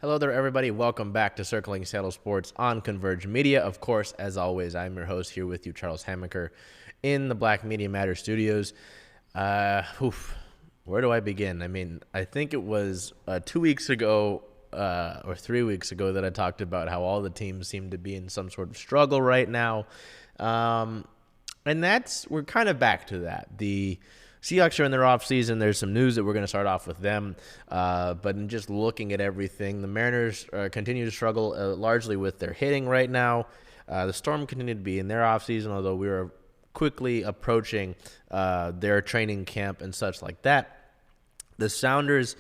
Hello there, everybody. Welcome back to Circling Seattle Sports on Converge Media. Of course, as always, I'm your host here with you, Charles Hamaker, in the Black Media Matter studios. Where do I begin? I mean, I think it was 2 weeks ago or 3 weeks ago that I talked about how all the teams seem to be in some sort of struggle right now. And we're kind of back to that. The Seahawks are in their offseason. There's some news that we're going to start off with them. But in just looking at everything, the Mariners continue to struggle largely with their hitting right now. The Storm continue to be in their offseason, although we are quickly approaching their training camp and such like that. The Sounders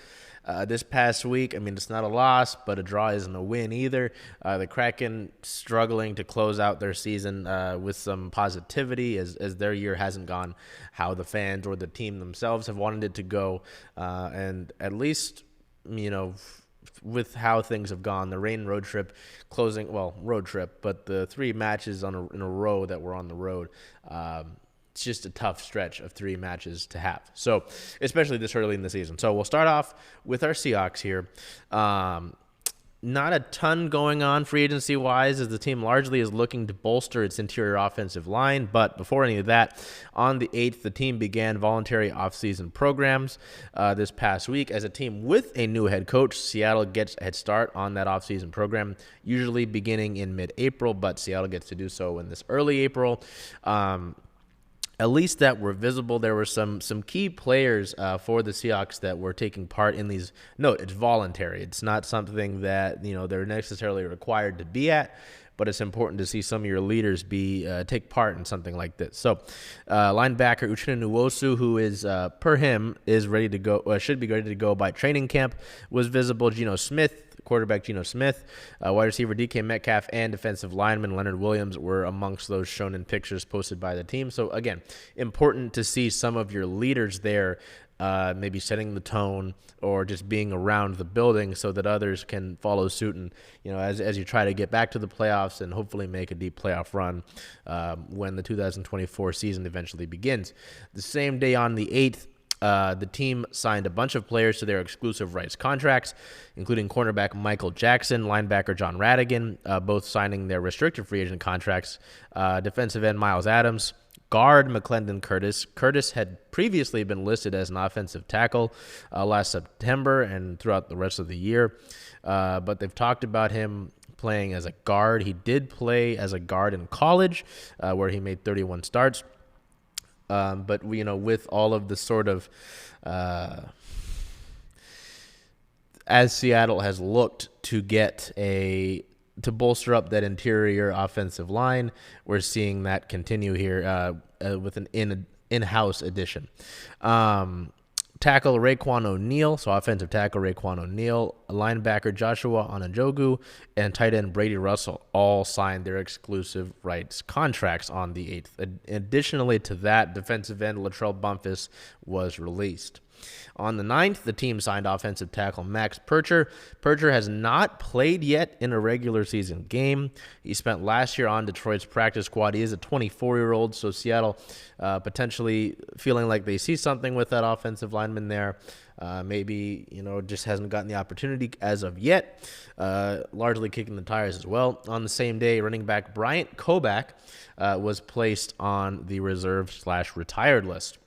this past week, I mean, it's not a loss, but a draw isn't a win either. The Kraken struggling to close out their season with some positivity as their year hasn't gone how the fans or the team themselves have wanted it to go. And at least, with how things have gone, the rain road trip but the three matches in a row that were on the road, it's just a tough stretch of three matches to have. So, especially this early in the season. So, we'll start off with our Seahawks here. Not a ton going on free agency-wise as the team largely is looking to bolster its interior offensive line. But before any of that, on the 8th, the team began voluntary offseason programs this past week. As a team with a new head coach, Seattle gets a head start on that offseason program, usually beginning in mid-April, but Seattle gets to do so in this early April. At least that were visible. There were some key players for the Seahawks that were taking part in these. Note, it's voluntary. It's not something that they're necessarily required to be at, but it's important to see some of your leaders take part in something like this. So, linebacker Uchenna Nwosu, who is per him is ready to go, should be ready to go by training camp, was visible. Quarterback Geno Smith, wide receiver DK Metcalf, and defensive lineman Leonard Williams were amongst those shown in pictures posted by the team. So, again, important to see some of your leaders there maybe setting the tone or just being around the building so that others can follow suit and, as you try to get back to the playoffs and hopefully make a deep playoff run when the 2024 season eventually begins. The same day on the 8th, the team signed a bunch of players to their exclusive rights contracts, including cornerback Michael Jackson, linebacker John Radigan, both signing their restricted free agent contracts, defensive end Miles Adams, guard McClendon Curtis. Curtis had previously been listed as an offensive tackle last September and throughout the rest of the year, but they've talked about him playing as a guard. He did play as a guard in college, where he made 31 starts. But with all of the sort of, as Seattle has looked to to bolster up that interior offensive line, we're seeing that continue here with an in-house addition. Tackle Raekwon O'Neal, so offensive tackle Raekwon O'Neal, linebacker Joshua Onajogu, and tight end Brady Russell all signed their exclusive rights contracts on the 8th. Additionally to that, defensive end Latrell Bumpus was released. On the 9th, the team signed offensive tackle Max Percher. Percher has not played yet in a regular season game. He spent last year on Detroit's practice squad. He is a 24-year-old, so Seattle potentially feeling like they see something with that offensive lineman there. Maybe, just hasn't gotten the opportunity as of yet, largely kicking the tires as well. On the same day, running back Bryant Kobach was placed on the reserve/retired list.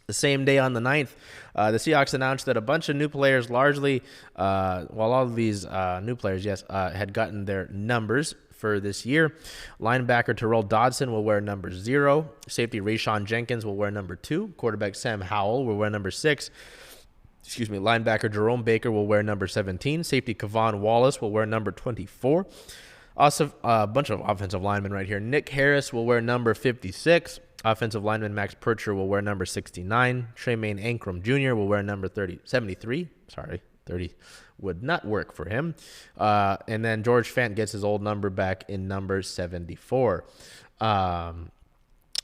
The same day on the 9th, the Seahawks announced that a bunch of new players largely, all of these new players, had gotten their numbers for this year. Linebacker Terrell Dodson will wear number 0. Safety Rayshon Jenkins will wear number 2. Quarterback Sam Howell will wear number 6. Linebacker Jerome Baker will wear number 17. Safety Kevon Wallace will wear number 24. Also, a bunch of offensive linemen right here. Nick Harris will wear number 56. Offensive lineman Max Percher will wear number 69. Tremaine Ankrum Jr. will wear number 73. 30 would not work for him. And then George Fant gets his old number back in number 74.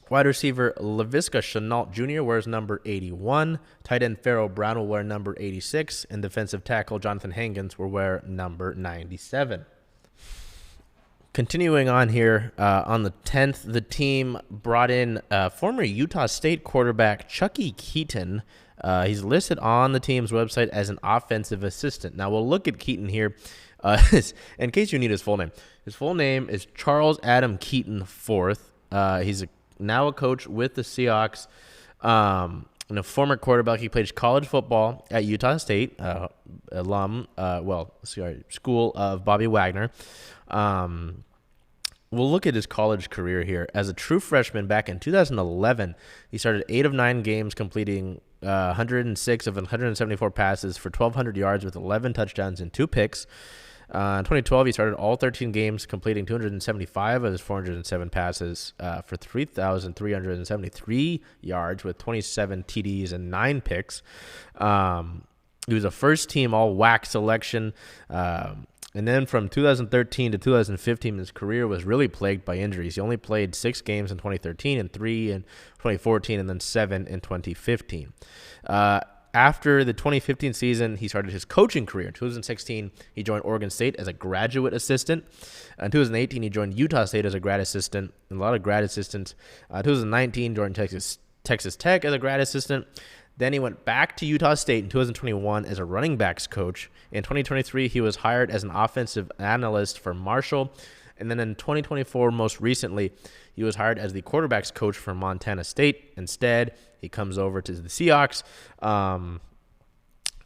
Wide receiver Laviska Shenault Jr. wears number 81. Tight end Pharaoh Brown will wear number 86. And defensive tackle Jonathan Hankins will wear number 97. Continuing on here, on the 10th, the team brought in former Utah State quarterback Chucky Keaton. He's listed on the team's website as an offensive assistant. Now, we'll look at Keaton here in case you need his full name. His full name is Charles Adam Keaton IV. He's now a coach with the Seahawks and a former quarterback. He played college football at Utah State, school of Bobby Wagner. We'll look at his college career here. As a true freshman back in 2011, he started 8 of 9 games, completing 106 of 174 passes for 1,200 yards with 11 touchdowns and 2 picks. In 2012, he started all 13 games, completing 275 of his 407 passes for 3,373 yards with 27 TDs and 9 picks. He was a first-team all-WAC selection. And then from 2013 to 2015, his career was really plagued by injuries. He only played 6 games in 2013 and 3 in 2014 and then 7 in 2015. After the 2015 season, he started his coaching career. In 2016, he joined Oregon State as a graduate assistant. In 2018, he joined Utah State as a grad assistant, and a lot of grad assistants. 2019, joined Texas Tech as a grad assistant. Then he went back to Utah State in 2021 as a running backs coach. In 2023, he was hired as an offensive analyst for Marshall. And then in 2024, most recently, he was hired as the quarterbacks coach for Montana State. Instead, he comes over to the Seahawks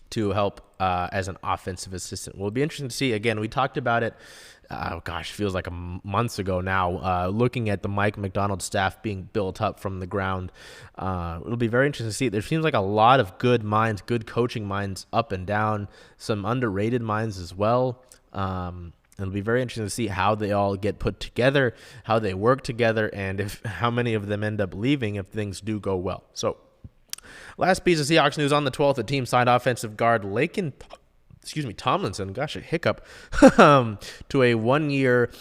to help as an offensive assistant. Well, it'll be interesting to see. Again, we talked about it, feels like months ago now, looking at the Mike McDonald staff being built up from the ground. It'll be very interesting to see. There seems like a lot of good minds, good coaching minds up and down, some underrated minds as well. It'll be very interesting to see how they all get put together, how they work together, and how many of them end up leaving if things do go well. So, last piece of Seahawks news: on the 12th, the team signed offensive guard Tomlinson, gosh, a hiccup, to a 1-year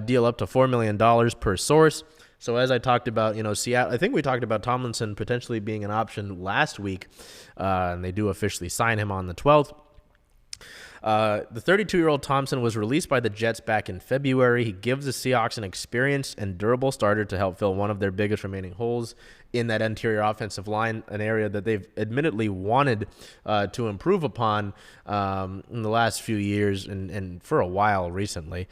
deal up to $4 million per source. So as I talked about, Seattle, I think we talked about Tomlinson potentially being an option last week, and they do officially sign him on the 12th. The 32-year-old Thompson was released by the Jets back in February. He gives the Seahawks an experienced and durable starter to help fill one of their biggest remaining holes in that interior offensive line, an area that they've admittedly wanted to improve upon in the last few years and for a while recently.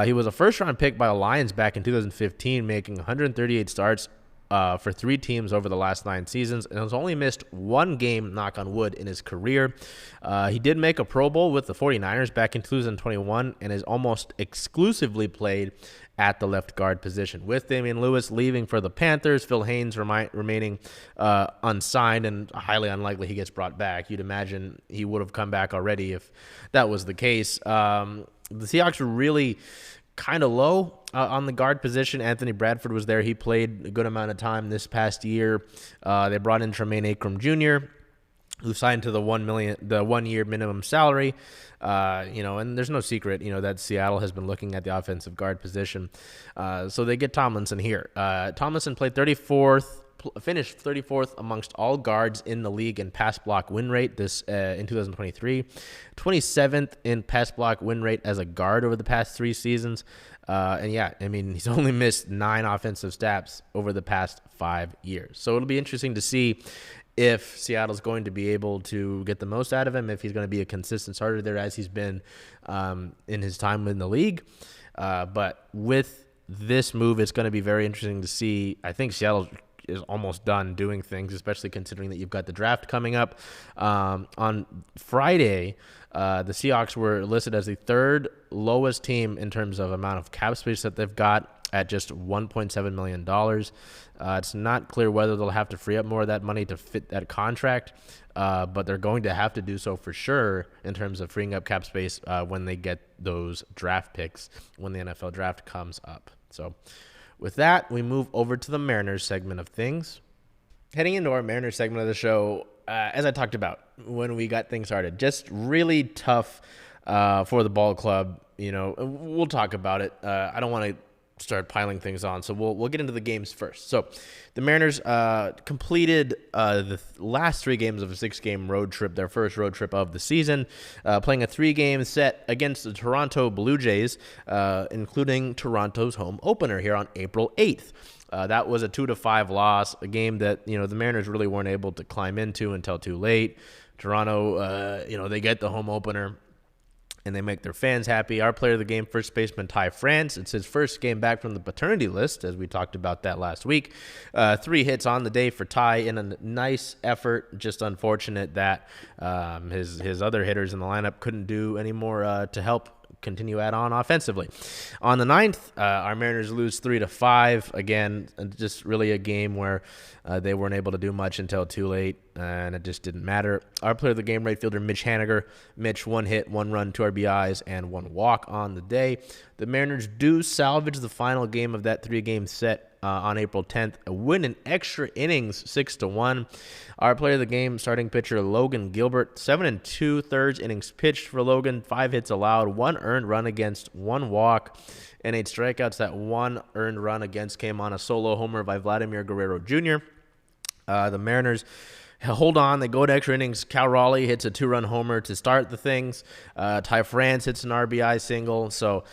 He was a first-round pick by the Lions back in 2015, making 138 starts for 3 teams over the last 9 seasons, and has only missed 1 game, knock on wood, in his career. He did make a Pro Bowl with the 49ers back in 2021 and has almost exclusively played at the left guard position. With Damian Lewis leaving for the Panthers, Phil Haynes remaining unsigned and highly unlikely he gets brought back. You'd imagine he would have come back already if that was the case. The Seahawks were really kind of low on the guard position. Anthony Bradford was there. He played a good amount of time this past year. They brought in Tremaine Akram Jr., who signed to the $1 1-year minimum salary. And there's no secret, that Seattle has been looking at the offensive guard position. So they get Tomlinson here. Tomlinson finished 34th amongst all guards in the league in pass block win rate in 2023, 27th in pass block win rate as a guard over the past 3 seasons. He's only missed 9 offensive snaps over the past 5 years. So it'll be interesting to see if Seattle's going to be able to get the most out of him, if he's going to be a consistent starter there as he's been in his time in the league. But with this move, it's going to be very interesting to see. I think Seattle is almost done doing things, especially considering that you've got the draft coming up. On Friday, the Seahawks were listed as the 3rd lowest team in terms of amount of cap space that they've got at just $1.7 million. It's not clear whether they'll have to free up more of that money to fit that contract, but they're going to have to do so for sure in terms of freeing up cap space when they get those draft picks when the NFL draft comes up. So with that, we move over to the Mariners segment of things. Heading into our Mariners segment of the show, as I talked about when we got things started, just really tough for the ball club. We'll talk about it. I don't want to start piling things on, so we'll get into the games first. So the Mariners completed the last 3 games of a 6-game road trip, their first road trip of the season, playing a 3-game set against the Toronto Blue Jays, including Toronto's home opener here on April 8th. That was a 2-5 loss, a game that the Mariners really weren't able to climb into until too late. Toronto, they get the home opener, and they make their fans happy. Our player of the game, first baseman Ty France. It's his first game back from the paternity list, as we talked about that last week. 3 hits on the day for Ty in a nice effort. Just unfortunate that his other hitters in the lineup couldn't do any more to help continue on offensively. On the 9th, our Mariners lose 3-5. Again, just really a game where they weren't able to do much until too late, and it just didn't matter. Our player of the game, right fielder Mitch Hamaker. Mitch, 1 hit, 1 run, 2 RBIs, and 1 walk on the day. The Mariners do salvage the final game of that 3-game set on April 10th, a win in extra innings, 6-1. Our player of the game, starting pitcher Logan Gilbert, 7 2/3 innings pitched for Logan, 5 hits allowed, 1 earned run against, 1 walk, and 8 strikeouts. That 1 earned run against came on a solo homer by Vladimir Guerrero Jr. The Mariners hold on. They go to extra innings. Cal Raleigh hits a 2-run homer to start the things. Ty France hits an RBI single. So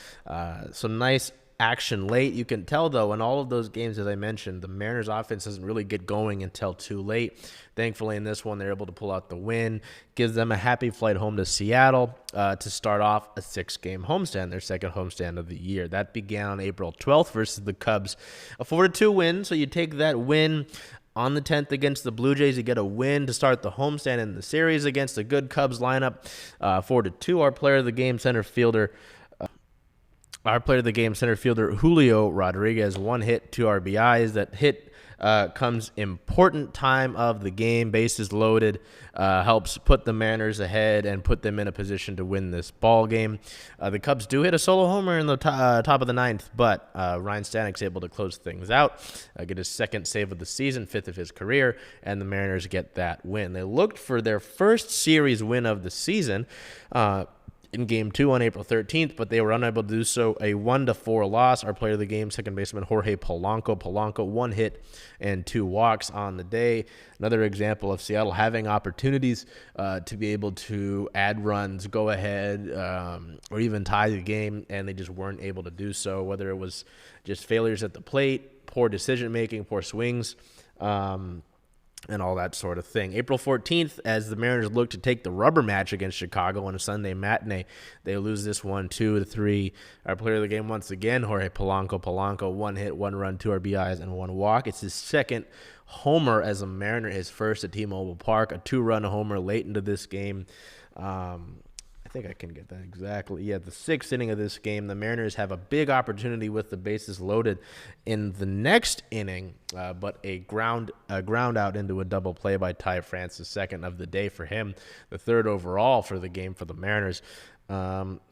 some nice action late. You can tell, though, in all of those games, as I mentioned, the Mariners offense doesn't really get going until too late. Thankfully, in this one, they're able to pull out the win. Gives them a happy flight home to Seattle to start off a 6-game homestand, their second homestand of the year. That began on April 12th versus the Cubs. A 4-2 win, so you take that win on the 10th against the Blue Jays. You get a win to start the homestand in the series against a good Cubs lineup. 4-2, our player of the game, center fielder Julio Rodriguez, 1 hit, 2 RBIs. That hit comes important time of the game, bases loaded, helps put the Mariners ahead and put them in a position to win this ball game. The Cubs do hit a solo homer in the top of the 9th, but Ryan Stanek's able to close things out, get his 2nd save of the season, 5th of his career, and the Mariners get that win. They looked for their first series win of the season in Game 2 on April 13th, but they were unable to do so. A 1-4 loss. Our player of the game, second baseman Jorge Polanco, 1 hit and 2 walks on the day. Another example of Seattle having opportunities to be able to add runs, go ahead, or even tie the game, and they just weren't able to do so, whether it was just failures at the plate, poor decision-making, poor swings, and all that sort of thing. April 14th, as the Mariners look to take the rubber match against Chicago on a Sunday matinee, they lose this one 2-3. Our player of the game, once again, Jorge Polanco, 1 hit, 1 run, 2 RBIs, and 1 walk. It's his 2nd homer as a Mariner, his first at T-Mobile Park, a 2-run homer late into this game. I think I can get that exactly. Yeah, the 6th inning of this game, the Mariners have a big opportunity with the bases loaded in the next inning, but a ground out into a double play by Ty France, the 2nd of the day for him, the 3rd overall for the game for the Mariners.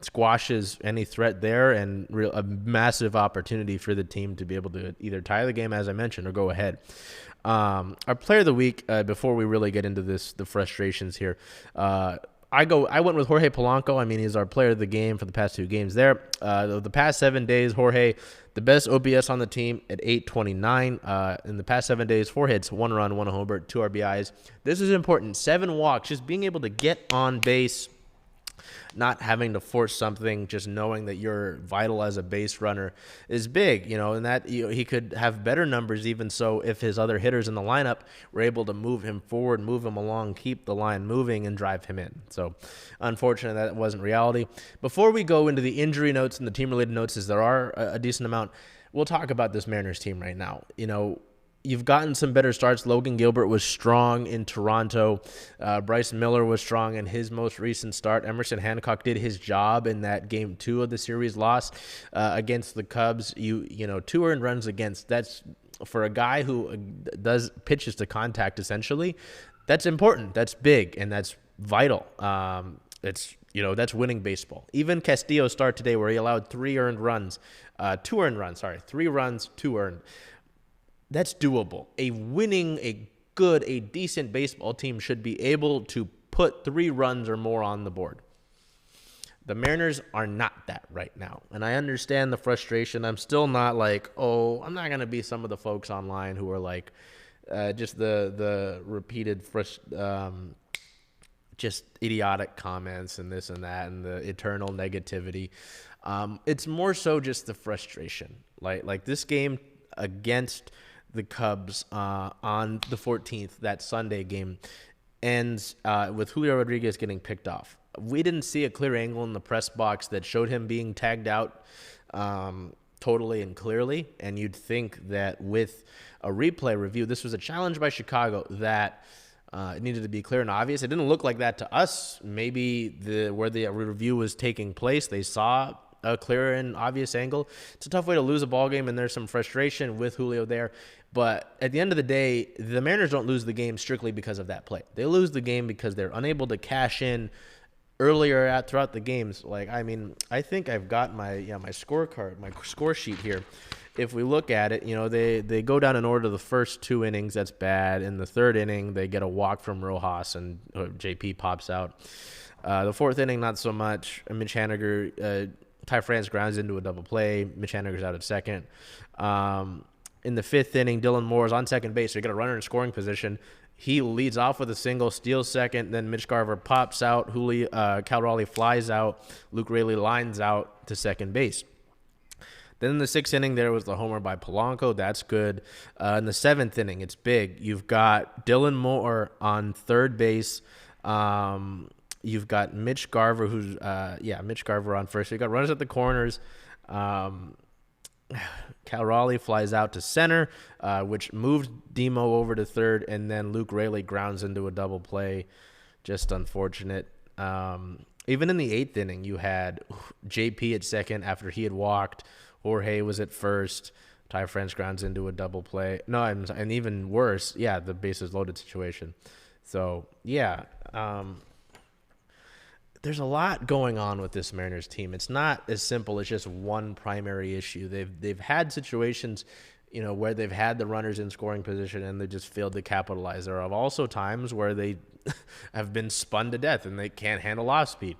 Squashes any threat there, and a massive opportunity for the team to be able to either tie the game, as I mentioned, or go ahead. Our player of the week, before we really get into the frustrations here, I went with Jorge Polanco. I mean, he's our player of the game for the past 2 games there. The past 7 days, Jorge, the best OPS on the team at 829. In the past 7 days, 4 hits, 1 run, 1 homer, 2 RBIs. This is important. 7 walks, just being able to get on base, not having to force something, just knowing that you're vital as a base runner is big, and that he could have better numbers even so if his other hitters in the lineup were able to move him forward, move him along, keep the line moving, and drive him in. So unfortunate that wasn't reality. Before we go into the injury notes and the team-related notes, as there are a decent amount, we'll talk about this Mariners team right now. You've gotten some better starts. Logan Gilbert was strong in Toronto. Bryce Miller was strong in his most recent start. Emerson Hancock did his job in that Game 2 of the series loss against the Cubs. 2 earned runs against. That's for a guy who does pitches to contact essentially. That's important. That's big, and that's vital. That's winning baseball. Even Castillo's start today, where he allowed 3 runs, 2 earned. That's doable. A good a decent baseball team should be able to put 3 runs or more on the board. The Mariners are not that right now, and I understand the frustration. I'm still not like, I'm not going to be some of the folks online who are like just the repeated just idiotic comments and this and that and the eternal negativity. It's more so just the frustration. Like this game against the Cubs on the 14th, that Sunday game, ends with Julio Rodriguez getting picked off. We didn't see a clear angle in the press box that showed him being tagged out totally and clearly, and you'd think that with a replay review, this was a challenge by Chicago that it needed to be clear and obvious. It didn't look like that to us. Maybe where the review was taking place, they saw a clear and obvious angle. It's a tough way to lose a ball game, and there's some frustration with Julio there. But at the end of the day, the Mariners don't lose the game strictly because of that play. They lose the game because they're unable to cash in earlier throughout the games. I think I've got my scorecard, my score sheet here. If we look at it, they go down in order the first 2 innings. That's bad. In the 3rd inning, they get a walk from Rojas, and JP pops out. The 4th inning, not so much. Mitch Haniger, Ty France grounds into a double play. Mitch Haniger's out at second. In the 5th inning, Dylan Moore is on second base. So you got a runner in scoring position. He leads off with a single, steals second. Then Mitch Garver pops out. Cal Raleigh flies out. Luke Raley lines out to second base. Then in the 6th inning, there was the homer by Polanco. That's good. In the 7th inning, it's big. You've got Dylan Moore on third base. You've got Mitch Garver, Mitch Garver on first. You've got runners at the corners. Cal Raleigh flies out to center, which moved Demo over to third, and then Luke Raley grounds into a double play. Just unfortunate. Even in the 8th inning, you had JP at second after he had walked. Jorge was at first. Ty France grounds into a double play. No, and even worse, the bases loaded situation. So, there's a lot going on with this Mariners team. It's not as simple as just one primary issue. They've had situations, where they've had the runners in scoring position and they just failed to capitalize. There are also times where they have been spun to death and they can't handle off speed.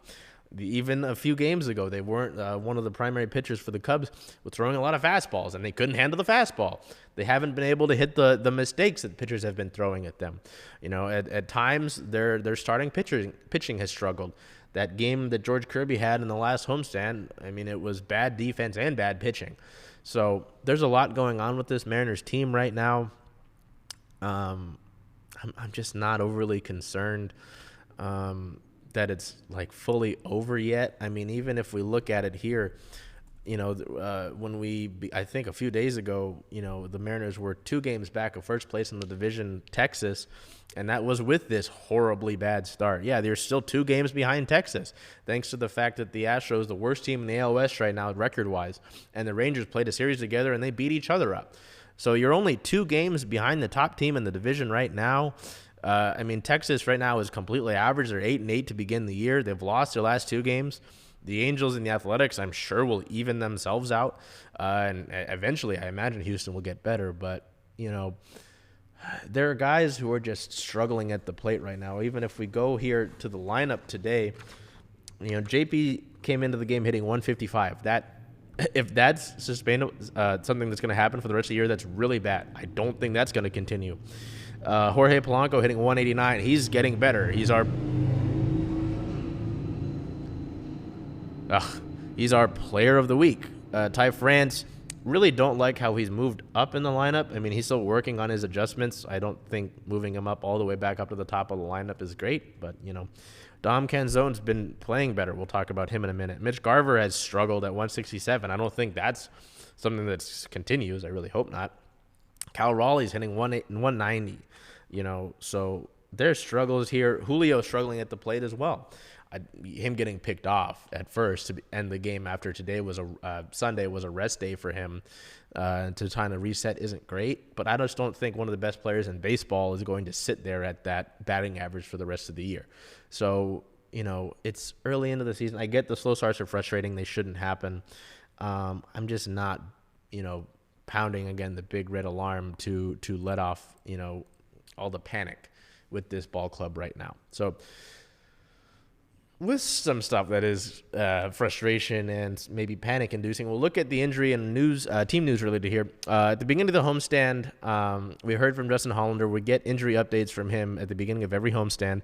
Even a few games ago, they weren't one of the primary pitchers for the Cubs was throwing a lot of fastballs, and they couldn't handle the fastball. They haven't been able to hit the mistakes that pitchers have been throwing at them. At times, their starting pitching has struggled. That game that George Kirby had in the last homestand, it was bad defense and bad pitching. So there's a lot going on with this Mariners team right now. I'm just not overly concerned that it's like fully over yet. Even if we look at it here, I think a few days ago, the Mariners were 2 games back of first place in the division, Texas, and that was with this horribly bad start. They're still 2 games behind Texas, thanks to the fact that the Astros, the worst team in the AL West right now, record-wise, and the Rangers played a series together and they beat each other up. So you're only 2 games behind the top team in the division right now. Texas right now is completely average. They're 8-8 to begin the year. They've lost their last 2 games. The Angels and the Athletics, I'm sure, will even themselves out. And eventually, I imagine Houston will get better. But, there are guys who are just struggling at the plate right now. Even if we go here to the lineup today, JP came into the game hitting 155. If that's sustainable, something that's going to happen for the rest of the year, that's really bad. I don't think that's going to continue. Jorge Polanco hitting 189. He's getting better. He's our player of the week. Ty France, really don't like how he's moved up in the lineup. He's still working on his adjustments. I don't think moving him up all the way back up to the top of the lineup is great, but, Dom Canzone's been playing better. We'll talk about him in a minute. Mitch Garver has struggled at 167. I don't think that's something that continues. I really hope not. Cal Raleigh's hitting 190, so there's struggles here. Julio struggling at the plate as well. Him getting picked off at first to end the game after today was Sunday was a rest day for him. To kind of reset isn't great, but I just don't think one of the best players in baseball is going to sit there at that batting average for the rest of the year. So, it's early into the season. I get the slow starts are frustrating. They shouldn't happen. I'm just not, pounding again the big red alarm to let off, all the panic with this ball club right now. So with some stuff that is frustration and maybe panic inducing, we'll look at the injury and news, team news related here. At the beginning of the homestand, we heard from Justin Hollander. We get injury updates from him at the beginning of every homestand.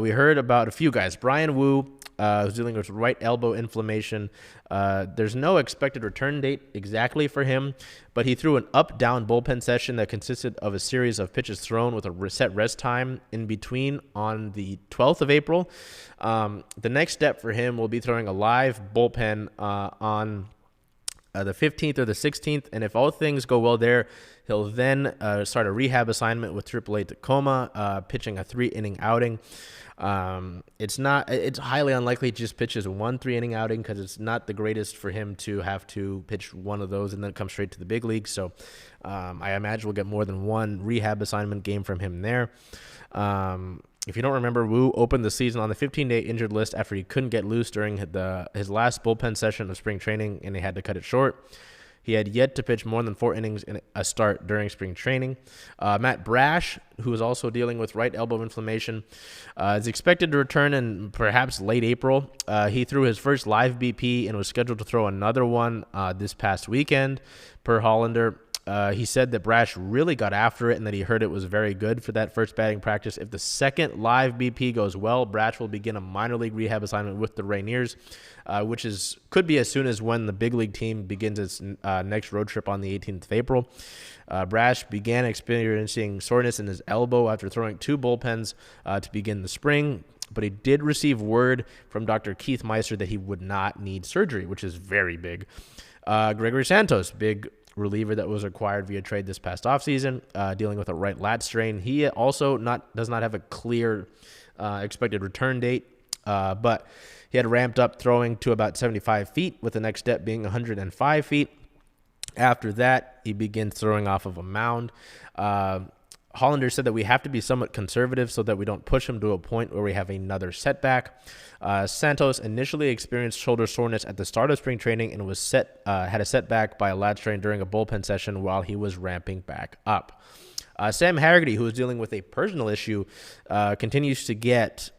We heard about a few guys. Brian Wu, who's dealing with right elbow inflammation. There's no expected return date exactly for him, but he threw an up-down bullpen session that consisted of a series of pitches thrown with a set rest time in between on the 12th of April. The next step for him will be throwing a live bullpen on the 15th or the 16th, and if all things go well there, he'll then start a rehab assignment with AAA Tacoma, pitching a 3-inning outing. It's highly unlikely he just pitches one 3-inning outing because it's not the greatest for him to have to pitch one of those and then come straight to the big league. So I imagine we'll get more than one rehab assignment game from him there. If you don't remember, Wu opened the season on the 15-day injured list after he couldn't get loose during his last bullpen session of spring training, and they had to cut it short. He had yet to pitch more than 4 innings in a start during spring training. Matt Brash, who is also dealing with right elbow inflammation, is expected to return in perhaps late April. He threw his first live BP and was scheduled to throw another one this past weekend, per Hollander. He said that Brash really got after it and that he heard it was very good for that first batting practice. If the second live BP goes well, Brash will begin a minor league rehab assignment with the Rainiers, which could be as soon as when the big league team begins its next road trip on the 18th of April. Brash began experiencing soreness in his elbow after throwing 2 bullpens to begin the spring, but he did receive word from Dr. Keith Meister that he would not need surgery, which is very big. Gregory Santos, big reliever that was acquired via trade this past offseason, dealing with a right lat strain. He also does not have a clear expected return date, but he had ramped up throwing to about 75 feet, with the next step being 105 feet. After that, he begins throwing off of a mound. Hollander said that we have to be somewhat conservative so that we don't push him to a point where we have another setback. Santos initially experienced shoulder soreness at the start of spring training and had a setback by a lat strain during a bullpen session while he was ramping back up. Sam Haggerty, who is dealing with a personal issue, continues to get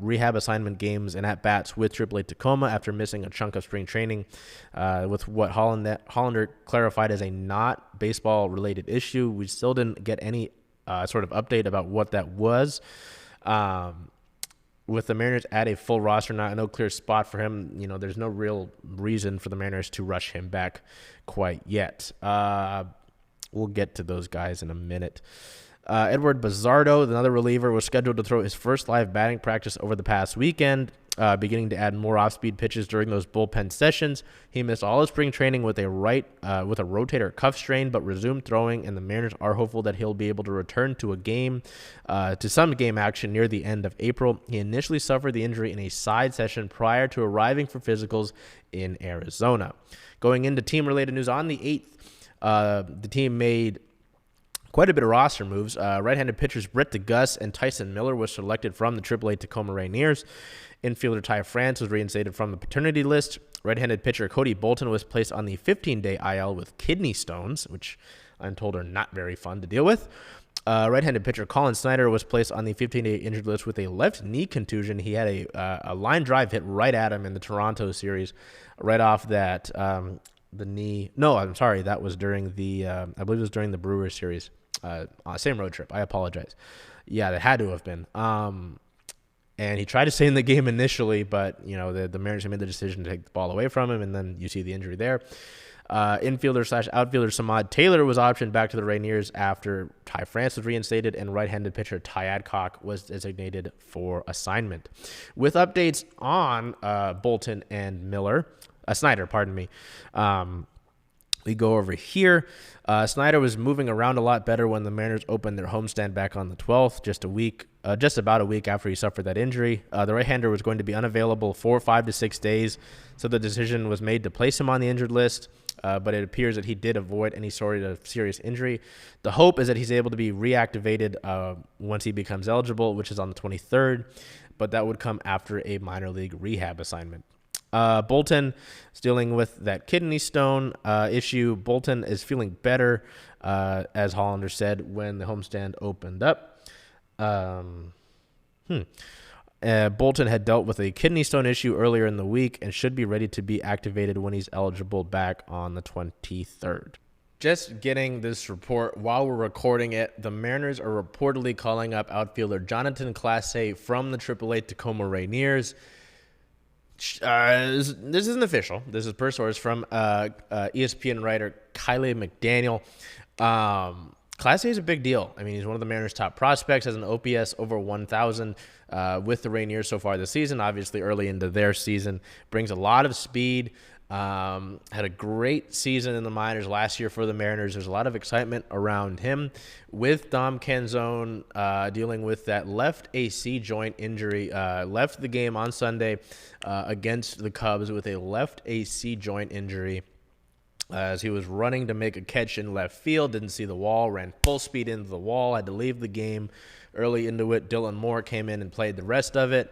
rehab assignment games and at-bats with AAA Tacoma after missing a chunk of spring training with what Hollander clarified as a not baseball-related issue. We still didn't get any sort of update about what that was. With the Mariners at a full roster, no clear spot for him. There's no real reason for the Mariners to rush him back quite yet. We'll get to those guys in a minute. Edward Bazardo, another reliever, was scheduled to throw his first live batting practice over the past weekend, beginning to add more off-speed pitches during those bullpen sessions. He missed all of spring training with a rotator cuff strain, but resumed throwing, and the Mariners are hopeful that he'll be able to return to some game action near the end of April. He initially suffered the injury in a side session prior to arriving for physicals in Arizona. Going into team-related news, on the 8th, the team made quite a bit of roster moves. Right-handed pitchers Brett DeGus and Tyson Miller was selected from the AAA Tacoma Rainiers. Infielder Ty France was reinstated from the paternity list. Right-handed pitcher Cody Bolton was placed on the 15-day IL with kidney stones, which I'm told are not very fun to deal with. Right-handed pitcher Colin Snyder was placed on the 15-day injured list with a left knee contusion. He had a line drive hit right at him in the Toronto series, right off that the knee. No, I'm sorry. That was during I believe it was during the Brewers series. Same road trip. I apologize. Yeah, that had to have been. And he tried to stay in the game initially, but the Mariners made the decision to take the ball away from him, and then you see the injury there. Infielder/outfielder Samad Taylor was optioned back to the Rainiers after Ty France was reinstated, and right-handed pitcher Ty Adcock was designated for assignment. With updates on Bolton and Snyder, pardon me. We go over here. Snyder was moving around a lot better when the Mariners opened their homestand back on the 12th, just about a week after he suffered that injury. The right-hander was going to be unavailable for 5 to 6 days, so the decision was made to place him on the injured list, but it appears that he did avoid any sort of serious injury. The hope is that he's able to be reactivated once he becomes eligible, which is on the 23rd, but that would come after a minor league rehab assignment. Bolton is dealing with that kidney stone issue. Bolton is feeling better, as Hollander said when the homestand opened up. Bolton had dealt with a kidney stone issue earlier in the week and should be ready to be activated when he's eligible back on the 23rd. Just getting this report while we're recording it, the Mariners are reportedly calling up outfielder Jonathan Clase from the AAA Tacoma Rainiers. This isn't official. This is per source from ESPN writer Kylie McDaniel. Clase is a big deal. I mean, he's one of the Mariners' top prospects, has an OPS over 1,000 with the Rainiers so far this season, obviously early into their season. Brings a lot of speed. Had a great season in the minors last year for the Mariners. There's a lot of excitement around him with Dom Canzone dealing with that left AC joint injury. Left the game on Sunday against the Cubs with a left AC joint injury as he was running to make a catch in left field. Didn't see the wall, ran full speed into the wall, had to leave the game early into it. Dylan Moore came in and played the rest of it.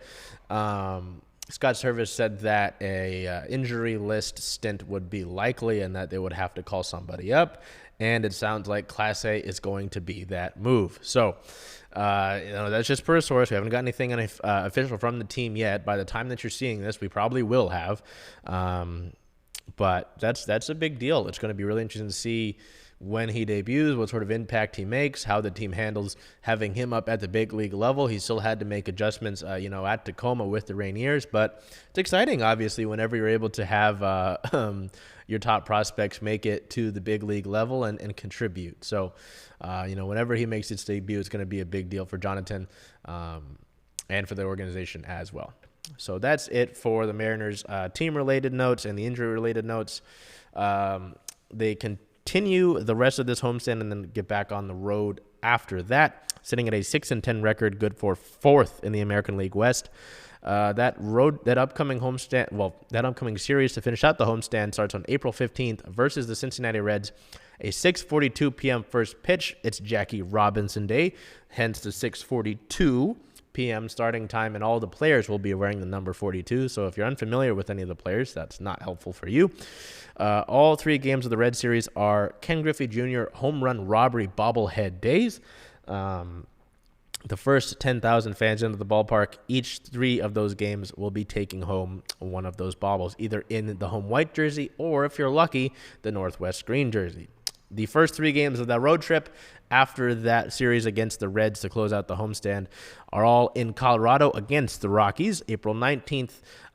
Scott Servais said that a injury list stint would be likely and that they would have to call somebody up. And it sounds like Clase is going to be that move. So, that's just per source. We haven't got anything official from the team yet. By the time that you're seeing this, we probably will have. But that's a big deal. It's going to be really interesting to see when he debuts, what sort of impact he makes, how the team handles having him up at the big league level. He still had to make adjustments, at Tacoma with the Rainiers, but it's exciting, obviously, whenever you're able to have your top prospects make it to the big league level and contribute. So, whenever he makes its debut, it's going to be a big deal for Jonathan and for the organization as well. So that's it for the Mariners team-related notes and the injury-related notes. They continue the rest of this homestand and then get back on the road after that, sitting at a 6-10 record, good for 4th in the American League West. That upcoming series to finish out the homestand starts on April 15th versus the Cincinnati Reds. A 6:42 p.m. first pitch. It's Jackie Robinson Day, hence the 6:42 p.m. starting time, and all the players will be wearing the number 42. So if you're unfamiliar with any of the players, that's not helpful for you. All 3 games of the Red Series are Ken Griffey Jr. home run robbery bobblehead days. The first 10,000 fans into the ballpark, each 3 of those games will be taking home one of those baubles, either in the home white jersey or, if you're lucky, the Northwest green jersey. The first 3 games of that road trip after that series against the Reds to close out the homestand are all in Colorado against the Rockies. April 19th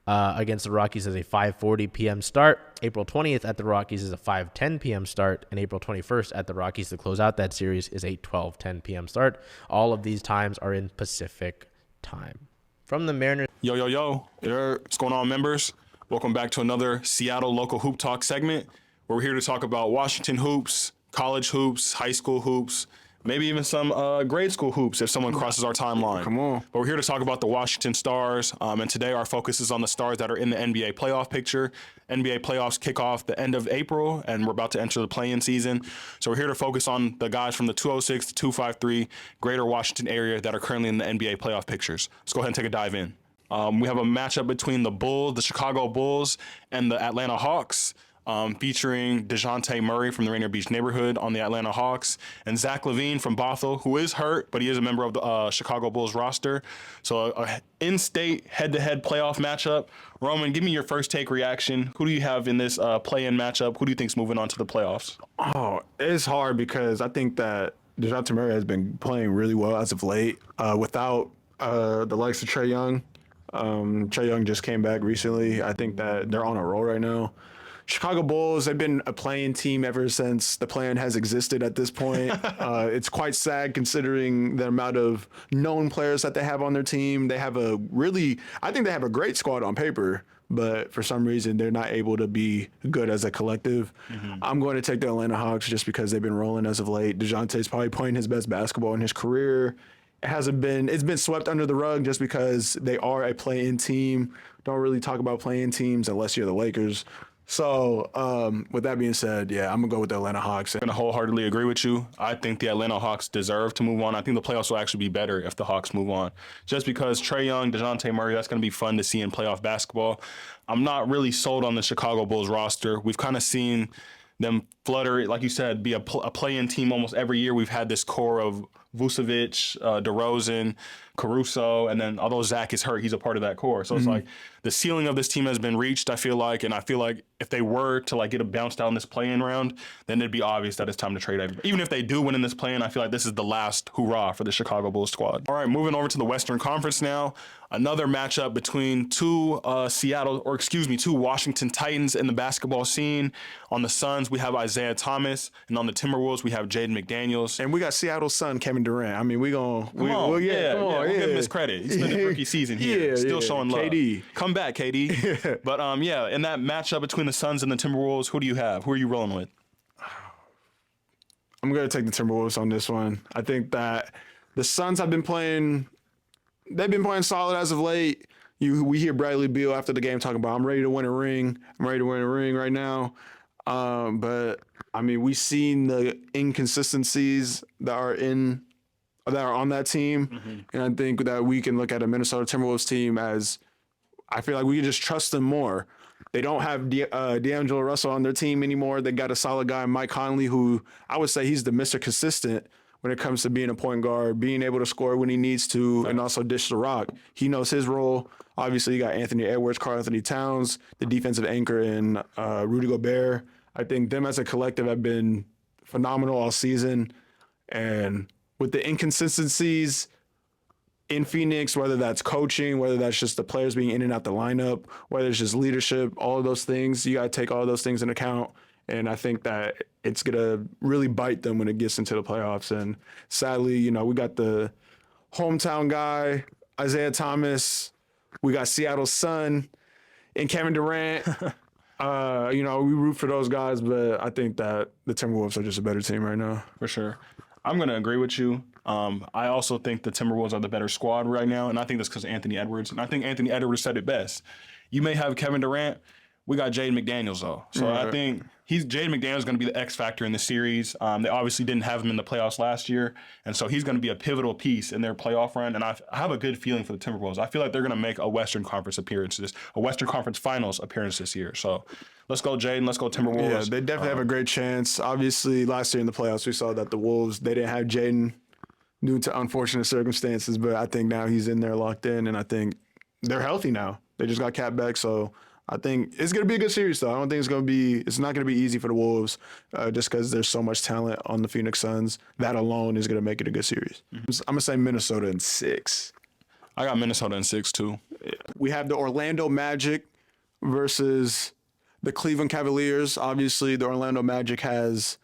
against the Rockies is a 5:40 p.m. start. April 20th at the Rockies is a 5:10 p.m. start. And April 21st at the Rockies to close out that series is a 12:10 p.m. start. All of these times are in Pacific time. From the Mariners. Yo. What's going on, members? Welcome back to another Seattle Local Hoop Talk segment, where we're here to talk about Washington hoops, college hoops, high school hoops, maybe even some grade school hoops if someone crosses our timeline. Come on. But we're here to talk about the Washington Stars, and today our focus is on the Stars that are in the NBA playoff picture. NBA playoffs kick off the end of April, and we're about to enter the play-in season. So we're here to focus on the guys from the 206 to 253 greater Washington area that are currently in the NBA playoff pictures. Let's go ahead and take a dive in. We have a matchup between the Chicago Bulls, and the Atlanta Hawks. Featuring DeJounte Murray from the Rainier Beach neighborhood on the Atlanta Hawks, and Zach LaVine from Bothell, who is hurt, but he is a member of the Chicago Bulls roster. So a in-state head-to-head playoff matchup. Roman, give me your first take reaction. Who do you have in this play-in matchup? Who do you think is moving on to the playoffs? Oh, it's hard because I think that DeJounte Murray has been playing really well as of late. Without the likes of Trae Young. Trae Young just came back recently. I think that they're on a roll right now. Chicago Bulls, they've been a playing team ever since the plan has existed at this point. It's quite sad considering the amount of known players that they have on their team. I think they have a great squad on paper, but for some reason they're not able to be good as a collective. Mm-hmm. I'm going to take the Atlanta Hawks just because they've been rolling as of late. DeJounte's probably playing his best basketball in his career. It's been swept under the rug just because they are a play-in team. Don't really talk about play-in teams unless you're the Lakers. So with that being said, yeah, I'm gonna go with the Atlanta Hawks. I'm going to wholeheartedly agree with you. I think the Atlanta Hawks deserve to move on. I think the playoffs will actually be better if the Hawks move on. Just because Trae Young, DeJounte Murray, that's going to be fun to see in playoff basketball. I'm not really sold on the Chicago Bulls roster. We've kind of seen them flutter, like you said, be a play-in team almost every year. We've had this core of Vucevic, DeRozan, Caruso, and then although Zach is hurt, he's a part of that core. So it's like the ceiling of this team has been reached, I feel like, and I feel like if they were to like get bounced out in this play-in round, then it'd be obvious that it's time to trade everybody. Even if they do win in this play-in, I feel like this is the last hurrah for the Chicago Bulls squad. All right, moving over to the Western Conference now. Another matchup between two Washington Titans in the basketball scene. On the Suns, we have Isaiah Thomas, and on the Timberwolves, we have Jaden McDaniels. And we got Seattle's son, Kevin Durant. I mean, we'll give him his credit. He spent his rookie season here, still showing love. KD. Come back, KD. But in that matchup between the Suns and the Timberwolves, who do you have? Who are you rolling with? I'm going to take the Timberwolves on this one. I think that the Suns have been playing – they've been playing solid as of late. We hear Bradley Beal after the game talking about, I'm ready to win a ring. I'm ready to win a ring right now. But, I mean, we've seen the inconsistencies that are on that team. Mm-hmm. And I think that we can look at a Minnesota Timberwolves team as I feel like we can just trust them more. They don't have D'Angelo Russell on their team anymore. They got a solid guy, Mike Conley, who I would say he's the Mr. Consistent when it comes to being a point guard, being able to score when he needs to, and also dish the rock. He knows his role. Obviously, you got Anthony Edwards, Karl Anthony Towns, the defensive anchor, and Rudy Gobert. I think them as a collective have been phenomenal all season. And with the inconsistencies in Phoenix, whether that's coaching, whether that's just the players being in and out the lineup, whether it's just leadership, all of those things, you got to take all of those things into account. And I think that it's going to really bite them when it gets into the playoffs. And sadly, we got the hometown guy, Isaiah Thomas. We got Seattle's son and Kevin Durant. We root for those guys, but I think that the Timberwolves are just a better team right now. For sure. I'm going to agree with you. I also think the Timberwolves are the better squad right now, and I think that's because of Anthony Edwards. And I think Anthony Edwards said it best. You may have Kevin Durant. We got Jaden McDaniels, though. So I think Jaden McDaniels is going to be the X factor in the series. They obviously didn't have him in the playoffs last year, and so he's going to be a pivotal piece in their playoff run. And I have a good feeling for the Timberwolves. I feel like they're going to make a Western Conference Finals appearance this year. So let's go, Jaden. Let's go, Timberwolves. Yeah, they definitely have a great chance. Obviously, last year in the playoffs, we saw that the Wolves, they didn't have Jaden due to unfortunate circumstances, but I think now he's in there locked in, and I think they're healthy now. They just got Cat back, so I think it's going to be a good series, though. I don't think it's not going to be easy for the Wolves just because there's so much talent on the Phoenix Suns. That alone is going to make it a good series. Mm-hmm. I'm going to say Minnesota in 6. I got Minnesota in 6, too. We have the Orlando Magic versus the Cleveland Cavaliers. Obviously, the Orlando Magic has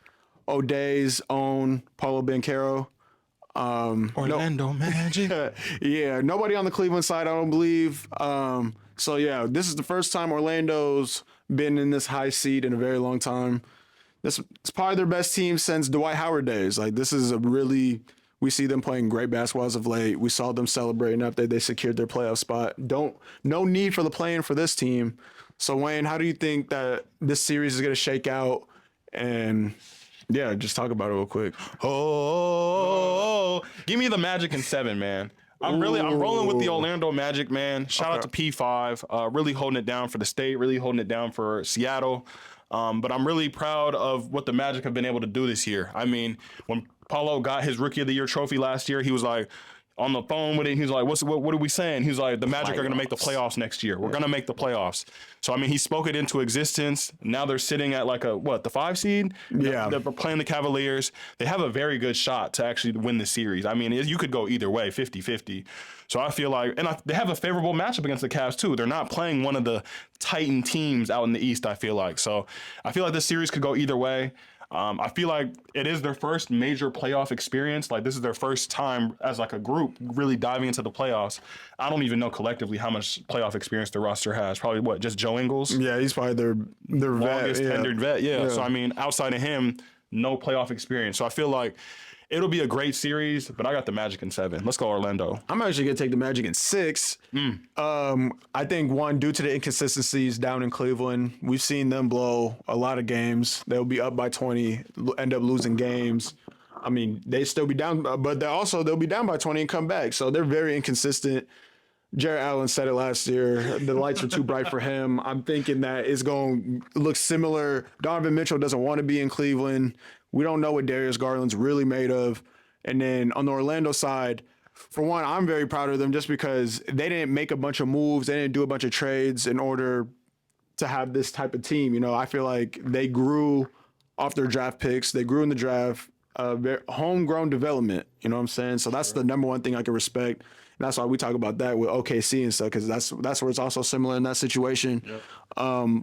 O'Day's own Paulo Banchero. Orlando Magic. Yeah, nobody on the Cleveland side, I don't believe. So, yeah, this is the first time Orlando's been in this high seed in a very long time. It's probably their best team since Dwight Howard days. Like, this is we see them playing great basketball as of late. We saw them celebrating after they secured their playoff spot. No need for the play-in for this team. So, Wayne, how do you think that this series is going to shake out? And yeah, just talk about it real quick. Give me the Magic in 7, man. I'm rolling with the Orlando Magic, man. Shout out to P5, really holding it down for the state, really holding it down for Seattle. But I'm really proud of what the Magic have been able to do this year. I mean, when Paulo got his Rookie of the Year trophy last year, he was like on the phone with it. He was like, what are we saying? He was like, the Magic are going to make the playoffs next year. We're going to make the playoffs. So, I mean, he spoke it into existence. Now they're sitting at like the 5 seed? Yeah. They're playing the Cavaliers. They have a very good shot to actually win the series. I mean, you could go either way, 50-50. So I feel like, and they have a favorable matchup against the Cavs too. They're not playing one of the Titan teams out in the East, I feel like. So I feel like this series could go either way. I feel like it is their first major playoff experience. Like, this is their first time as like a group really diving into the playoffs. I don't even know collectively how much playoff experience the roster has. Probably just Joe Ingles? Yeah, he's probably their longest vet. tenured vet. Yeah. So I mean, outside of him, no playoff experience. So I feel like It'll be a great series, but I got the Magic in 7. Let's go Orlando. I'm actually gonna take the Magic in 6. I think one, due to the inconsistencies down in Cleveland, we've seen them blow a lot of games. They'll be up by 20, end up losing games. I mean, they still be down, but they'll be down by 20 and come back. So they're very inconsistent. Jared Allen said it last year. The lights are too bright for him. I'm thinking that it's going to look similar. Donovan Mitchell doesn't want to be in Cleveland. We don't know what Darius Garland's really made of. And then on the Orlando side, for one, I'm very proud of them just because they didn't make a bunch of moves. They didn't do a bunch of trades in order to have this type of team. You know, I feel like they grew off their draft picks. They grew in the draft, homegrown development. You know what I'm saying? So that's the number one thing I can respect. And that's why we talk about that with OKC and stuff, because that's where it's also similar in that situation. Yep.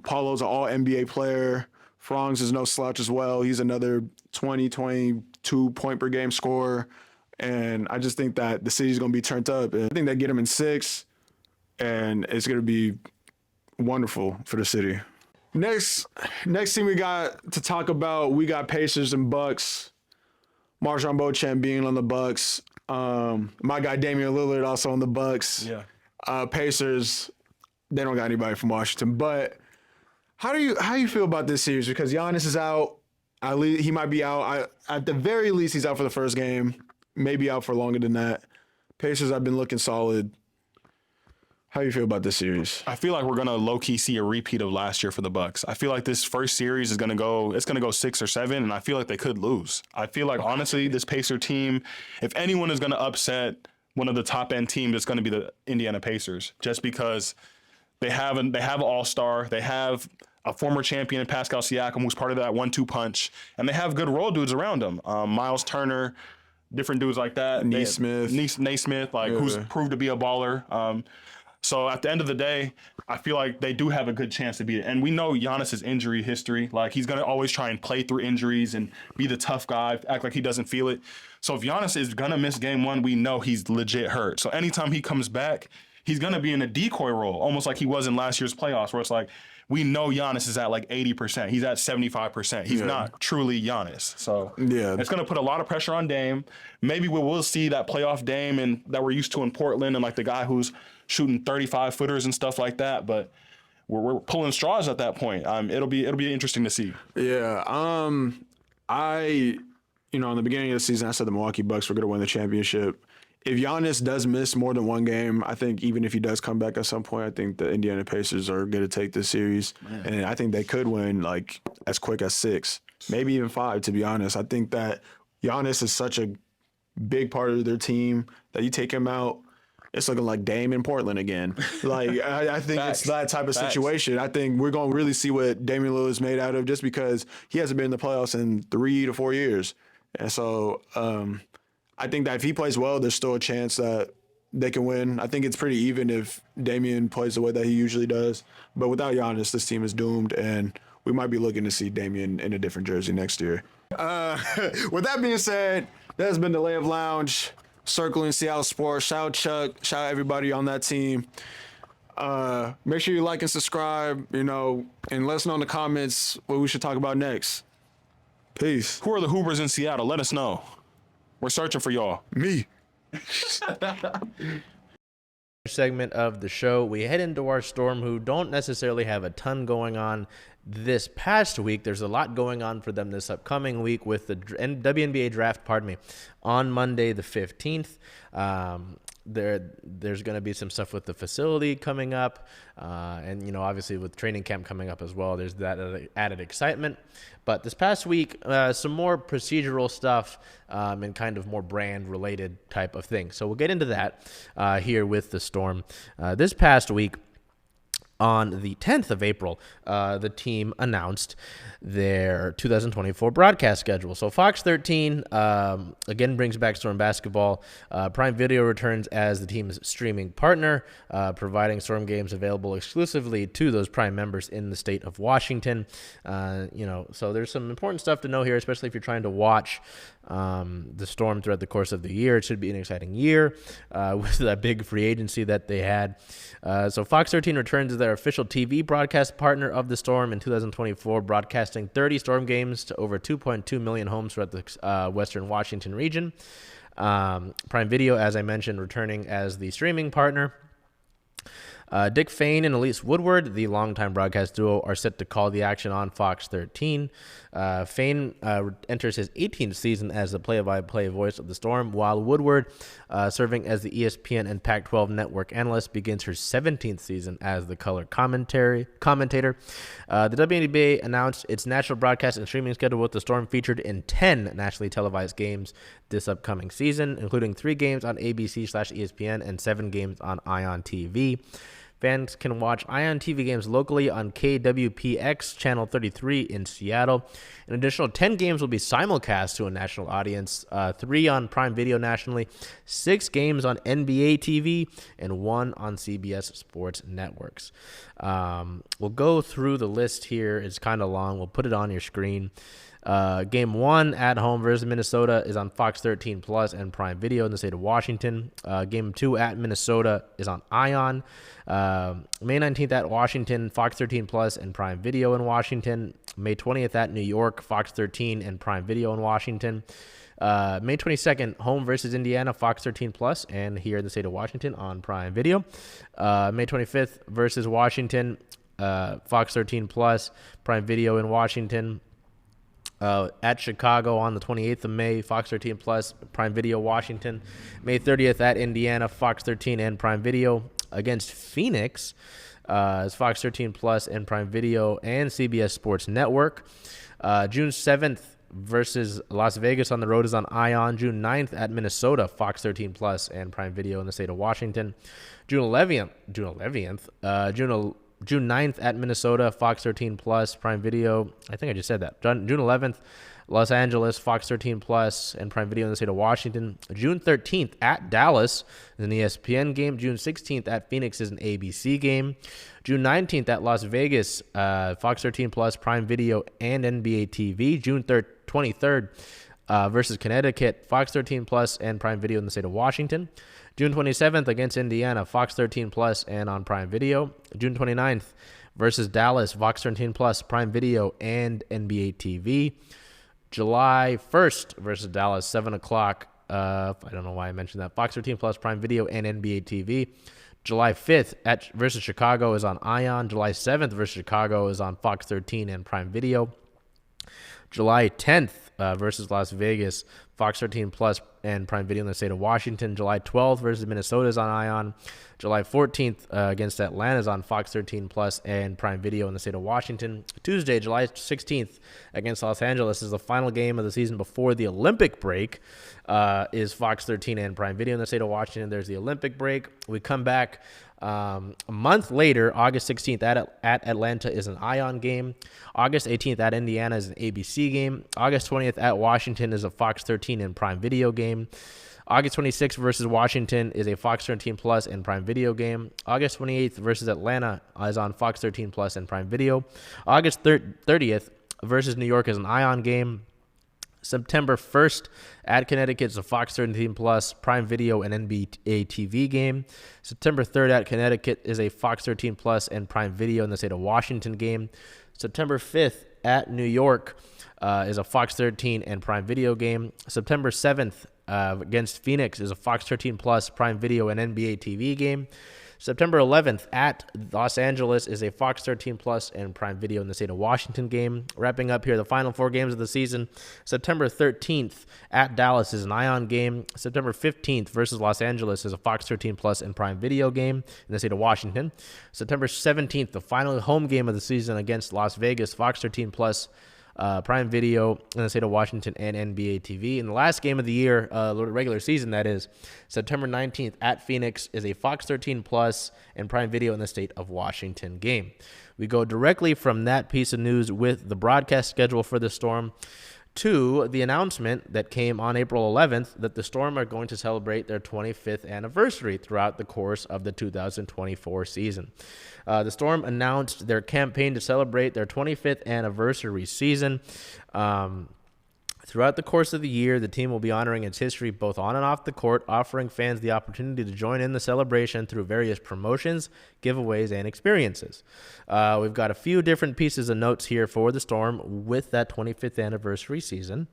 Paulo's an all-NBA player. Franz is no slouch as well. He's another 20, 22 point per game scorer. And I just think that the city's going to be turned up. And I think they get him in 6, and it's going to be wonderful for the city. Next thing we got to talk about, we got Pacers and Bucks. Marjon Beauchamp being on the Bucks. My guy Damian Lillard also on the Bucks. Yeah. Pacers, they don't got anybody from Washington. But how do you feel about this series? Because Giannis is out. He might be out. At the very least, he's out for the first game. Maybe out for longer than that. Pacers have been looking solid. How do you feel about this series? I feel like we're gonna low key see a repeat of last year for the Bucks. I feel like this first series is gonna go 6 or 7, and I feel like they could lose. I feel like honestly, this Pacer team, if anyone is gonna upset one of the top end teams, it's gonna be the Indiana Pacers, just because they have an all-star, they have a former champion in Pascal Siakam who's part of that 1-2 punch, and they have good role dudes around them. Miles Turner, different dudes like that. Naismith, who's proved to be a baller. So at the end of the day, I feel like they do have a good chance to beat it. And we know Giannis's injury history. Like, he's going to always try and play through injuries and be the tough guy, act like he doesn't feel it. So if Giannis is going to miss game 1, we know he's legit hurt. So anytime he comes back, he's going to be in a decoy role, almost like he was in last year's playoffs, where it's like, we know Giannis is at like 80%. He's at 75%. He's not truly Giannis. So it's going to put a lot of pressure on Dame. Maybe we will see that playoff Dame and that we're used to in Portland, and like the guy who's shooting 35-footers and stuff like that. But we're pulling straws at that point. It'll be interesting to see. Yeah. In the beginning of the season, I said the Milwaukee Bucks were going to win the championship. If Giannis does miss more than one game, I think even if he does come back at some point, I think the Indiana Pacers are going to take this series. Man. And I think they could win like as quick as 6, maybe even 5, to be honest. I think that Giannis is such a big part of their team that you take him out, it's looking like Dame in Portland again. Like, I think it's that type of situation. I think we're going to really see what Damian Lillard's made out of, just because he hasn't been in the playoffs in 3 to 4 years. And so I think that if he plays well, there's still a chance that they can win. I think it's pretty even if Damian plays the way that he usually does. But without Giannis, this team is doomed, and we might be looking to see Damian in a different jersey next year. With that being said, that has been the Layup Lounge, circling Seattle sports. Shout out Chuck. Shout out everybody on that team. Make sure you like and subscribe, and let us know in the comments what we should talk about next. Peace. Who are the Hoopers in Seattle? Let us know. We're searching for y'all. Me. Segment of the show, we head into our Storm, who don't necessarily have a ton going on this past week. There's a lot going on for them this upcoming week with the WNBA draft, on Monday the 15th. There's going to be some stuff with the facility coming up, and obviously with training camp coming up as well, there's that added excitement. But this past week, some more procedural stuff and kind of more brand related type of thing. So we'll get into that here with the Storm. This past week, on the 10th of April, the team announced their 2024 broadcast schedule. So Fox 13 again brings back Storm basketball. Prime Video returns as the team's streaming partner, providing Storm games available exclusively to those Prime members in the state of Washington. So there's some important stuff to know here, especially if you're trying to watch the Storm throughout the course of the year. It should be an exciting year with that big free agency that they had. So Fox 13 returns their official TV broadcast partner of the Storm in 2024, broadcasting 30 Storm games to over 2.2 million homes throughout the Western Washington region. Prime Video, as I mentioned, returning as the streaming partner. Dick Fain and Elise Woodward, the longtime broadcast duo, are set to call the action on Fox 13. Fain enters his 18th season as the play-by-play voice of the Storm, while Woodward, serving as the ESPN and Pac-12 network analyst, begins her 17th season as the color commentator. The WNBA announced its national broadcast and streaming schedule, with the Storm featured in 10 nationally televised games this upcoming season, including 3 games on ABC/ESPN and 7 games on ION TV. Fans can watch ION TV games locally on KWPX Channel 33 in Seattle. An additional 10 games will be simulcast to a national audience, 3 on Prime Video nationally, 6 games on NBA TV, and 1 on CBS Sports Networks. We'll go through the list here. It's kind of long. We'll put it on your screen. Game 1 at home versus Minnesota is on Fox 13 Plus and Prime Video in the state of Washington. Game 2 at Minnesota is on ION. May 19th at Washington, Fox 13 Plus and Prime Video in Washington. May 20th at New York, Fox 13 and Prime Video in Washington. May 22nd, home versus Indiana, Fox 13 Plus, and here in the state of Washington on Prime Video. May 25th versus Washington, Fox 13 Plus, Prime Video in Washington. At Chicago on the 28th of May, Fox 13 Plus, Prime Video, Washington. May 30th at Indiana, Fox 13 and Prime Video. Against Phoenix is Fox 13 Plus and Prime Video and CBS Sports Network. June 7th versus Las Vegas on the road is on ION. June 9th at Minnesota, Fox 13 Plus and Prime Video in the state of Washington. June 9th at Minnesota, Fox 13 Plus, Prime Video. I think I just said that. June 11th, Los Angeles, Fox 13 Plus, and Prime Video in the state of Washington. June 13th at Dallas is an ESPN game. June 16th at Phoenix is an ABC game. June 19th at Las Vegas, Fox 13 Plus, Prime Video, and NBA TV. June 23rd versus Connecticut, Fox 13 Plus, and Prime Video in the state of Washington. June 27th against Indiana, Fox 13 Plus and on Prime Video. June 29th versus Dallas, Fox 13 Plus, Prime Video, and NBA TV. July 1st versus Dallas, 7 o'clock. I don't know why I mentioned that. Fox 13 Plus, Prime Video, and NBA TV. July 5th versus Chicago is on ION. July 7th versus Chicago is on Fox 13 and Prime Video. July 10th versus Las Vegas, Fox 13 Plus and Prime Video in the state of Washington. July 12th versus Minnesota is on ION. July 14th against Atlanta is on Fox 13 Plus and Prime Video in the state of Washington. Tuesday, July 16th against Los Angeles is the final game of the season before the Olympic break. Is Fox 13 and Prime Video in the state of Washington. There's the Olympic break. We come back a month later, August 16th at Atlanta is an ION game. August 18th at Indiana is an ABC game. August 20th at Washington is a Fox 13 and Prime Video game. August 26th versus Washington is a Fox 13 Plus and Prime Video game. August 28th versus Atlanta is on Fox 13 Plus and Prime Video. August 30th versus New York is an ION game. September 1st at Connecticut is a Fox 13 Plus, Prime Video, and NBA TV game. September 3rd at Connecticut is a Fox 13 Plus and Prime Video in the state of Washington game. September 5th at New York is a Fox 13 and Prime Video game. September 7th against Phoenix is a Fox 13 Plus, Prime Video, and NBA TV game. September 11th at Los Angeles is a Fox 13 Plus and Prime Video in the state of Washington game. Wrapping up here, the final 4 games of the season. September 13th at Dallas is an ION game. September 15th versus Los Angeles is a Fox 13 Plus and Prime Video game in the state of Washington. September 17th, the final home game of the season against Las Vegas, Fox 13 Plus, Prime Video in the state of Washington, and NBA TV. And the last game of the year, regular season, that is, September 19th at Phoenix is a Fox 13 Plus and Prime Video in the state of Washington game. We go directly from that piece of news with the broadcast schedule for the Storm to the announcement that came on April 11th that the Storm are going to celebrate their 25th anniversary throughout the course of the 2024 season. The Storm announced their campaign to celebrate their 25th anniversary season. Throughout the course of the year, the team will be honoring its history both on and off the court, offering fans the opportunity to join in the celebration through various promotions, giveaways, and experiences. We've got a few different pieces of notes here for the Storm with that 25th anniversary season.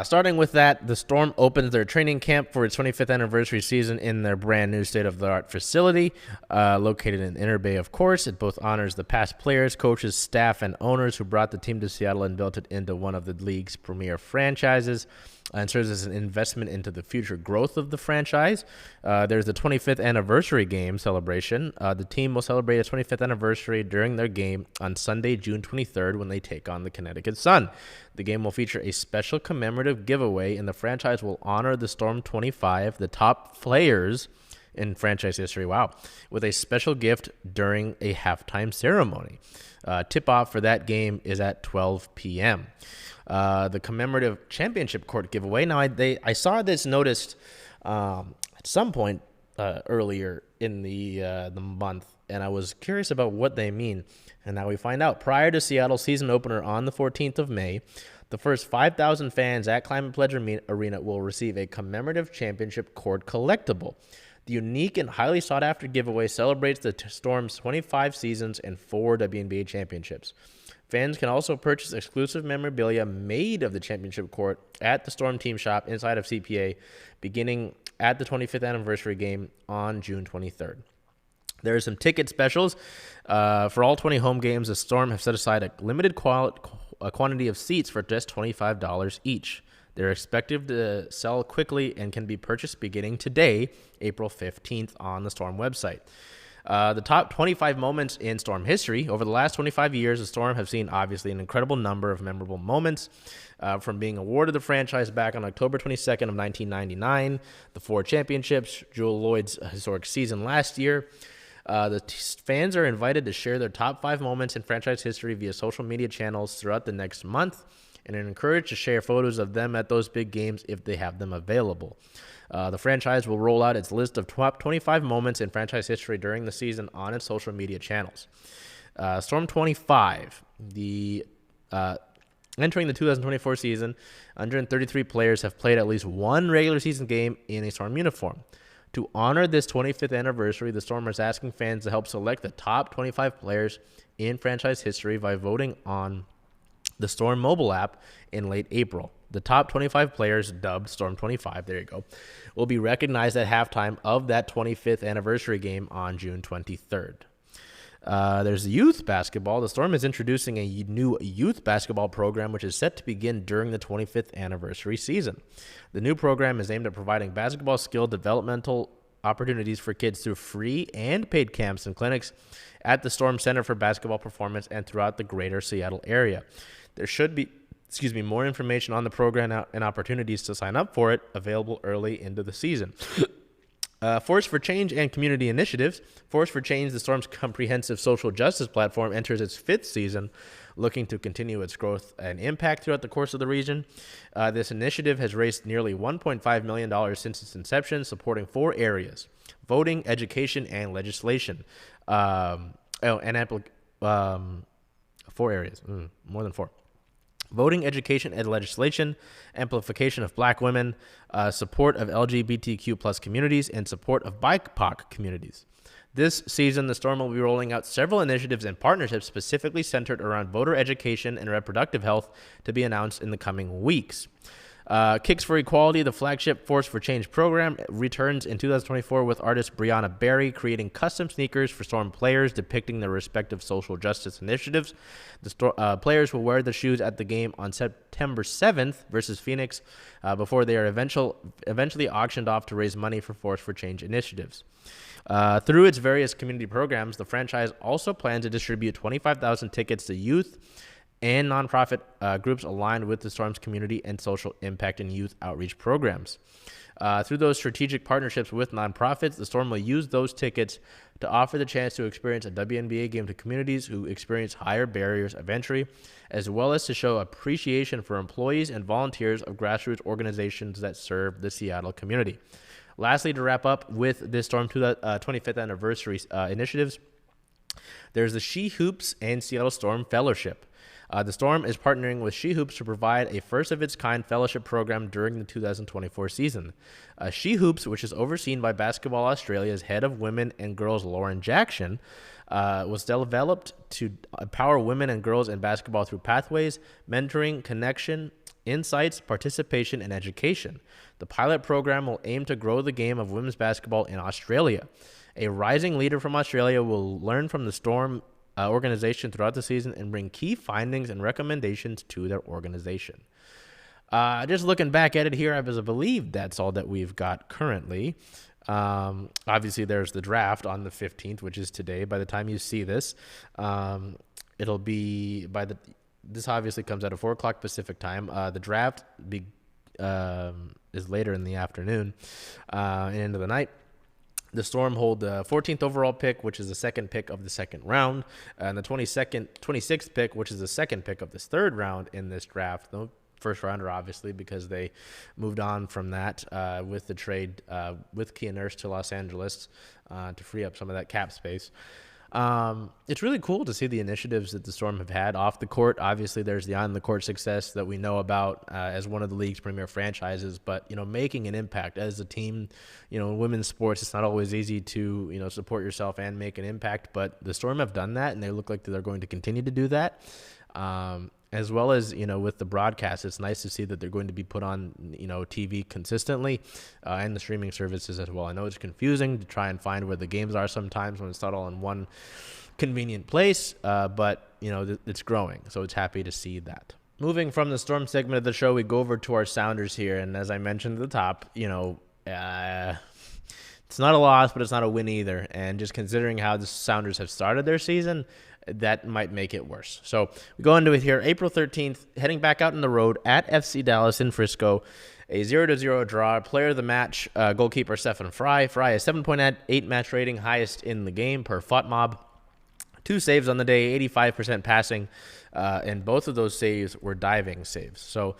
Starting with that, the Storm opens their training camp for its 25th anniversary season in their brand new state-of-the-art facility, located in Inner Bay, of course. It both honors the past players, coaches, staff, and owners who brought the team to Seattle and built it into one of the league's premier franchises, and serves as an investment into the future growth of the franchise. There's the 25th anniversary game celebration. The team will celebrate its 25th anniversary during their game on Sunday, June 23rd, when they take on the Connecticut Sun. The game will feature a special commemorative giveaway, and the franchise will honor the Storm 25, the top players in franchise history, with a special gift during a halftime ceremony. Tip-off for that game is at 12 p.m. The commemorative championship court giveaway. Now, I saw this noticed at some point earlier in the month, and I was curious about what they mean. And now we find out. Prior to Seattle's season opener on the 14th of May, the first 5,000 fans at Climate Pledge Arena will receive a commemorative championship court collectible. The unique and highly sought-after giveaway celebrates the Storm's 25 seasons and 4 WNBA championships. Fans can also purchase exclusive memorabilia made of the championship court at the Storm team shop inside of CPA, beginning at the 25th anniversary game on June 23rd. There are some ticket specials. For all 20 home games, the Storm have set aside a limited quantity of seats for just $25 each. They're expected to sell quickly and can be purchased beginning today, April 15th, on the Storm website. The top 25 moments in Storm history. Over the last 25 years, the Storm have seen, obviously, an incredible number of memorable moments, from being awarded the franchise back on October 22nd of 1999, the 4 championships, Jewel Lloyd's historic season last year. Fans are invited to share their top 5 moments in franchise history via social media channels throughout the next month, and are encouraged to share photos of them at those big games if they have them available. The franchise will roll out its list of top 25 moments in franchise history during the season on its social media channels. Storm 25, entering the 2024 season, 133 players have played at least one regular season game in a Storm uniform. To honor this 25th anniversary, the Storm is asking fans to help select the top 25 players in franchise history by voting on the Storm mobile app in late April. The top 25 players, dubbed Storm 25, there you go, will be recognized at halftime of that 25th anniversary game on June 23rd. There's youth basketball. The Storm is introducing a new youth basketball program, which is set to begin during the 25th anniversary season. The new program is aimed at providing basketball skill developmental opportunities for kids through free and paid camps and clinics at the Storm Center for Basketball Performance and throughout the greater Seattle area. There should be more information on the program and opportunities to sign up for it available early into the season. Force for Change and Community Initiatives. Force for Change, the Storm's comprehensive social justice platform, enters its 5th season, looking to continue its growth and impact throughout the course of the region. This initiative has raised nearly $1.5 million since its inception, supporting 4 areas: voting, education, and legislation. 4 areas, more than 4. Voting, education, and legislation, amplification of Black women, support of LGBTQ plus communities, and support of BIPOC communities. This season, the Storm will be rolling out several initiatives and partnerships specifically centered around voter education and reproductive health to be announced in the coming weeks. Kicks for Equality, the flagship Force for Change program, returns in 2024 with artist Brianna Barry creating custom sneakers for Storm players depicting their respective social justice initiatives. The players will wear the shoes at the game on September 7th versus Phoenix before they are eventually auctioned off to raise money for Force for Change initiatives. Through its various community programs, the franchise also plans to distribute 25,000 tickets to youth and nonprofit groups aligned with the Storm's community and social impact and youth outreach programs. Through those strategic partnerships with nonprofits, the Storm will use those tickets to offer the chance to experience a WNBA game to communities who experience higher barriers of entry, as well as to show appreciation for employees and volunteers of grassroots organizations that serve the Seattle community. Lastly, to wrap up with this Storm 25th anniversary initiatives, there's the She Hoops and Seattle Storm Fellowship. The Storm is partnering with She Hoops to provide a first-of-its-kind fellowship program during the 2024 season. She Hoops, which is overseen by Basketball Australia's head of women and girls, Lauren Jackson, was developed to empower women and girls in basketball through pathways, mentoring, connection, insights, participation, and education. The pilot program will aim to grow the game of women's basketball in Australia. A rising leader from Australia will learn from the Storm organization throughout the season and bring key findings and recommendations to their organization. Just looking back at it here, I believe that's all that we've got currently. Obviously, there's the draft on the 15th, which is today. By the time you see this, it'll be this obviously comes out at 4 o'clock Pacific time. The draft is later in the afternoon and into the night. The Storm hold the 14th overall pick, which is the second pick of the second round, and the 26th pick, which is the second pick of this third round in this draft. No first rounder, obviously, because they moved on from that with the trade with Kia Nurse to Los Angeles to free up some of that cap space. It's really cool to see the initiatives that the Storm have had off the court. Obviously, there's the on-the-court success that we know about as one of the league's premier franchises, but, making an impact as a team, in women's sports, it's not always easy to, support yourself and make an impact, but the Storm have done that, and they look like they're going to continue to do that. As well as, with the broadcast, it's nice to see that they're going to be put on, TV consistently and the streaming services as well. I know it's confusing to try and find where the games are sometimes when it's not all in one convenient place, but, it's growing. So it's happy to see that. Moving from the Storm segment of the show, we go over to our Sounders here. And as I mentioned at the top, it's not a loss, but it's not a win either. And just considering how the Sounders have started their season, that might make it worse. So we go into it here. April 13th, heading back out on the road at FC Dallas in Frisco. A 0-0 draw. Player of the match, goalkeeper Stephen Fry. Fry, a 7.8 match rating, highest in the game per FOTMOB. 2 saves on the day, 85% passing, and both of those saves were diving saves. So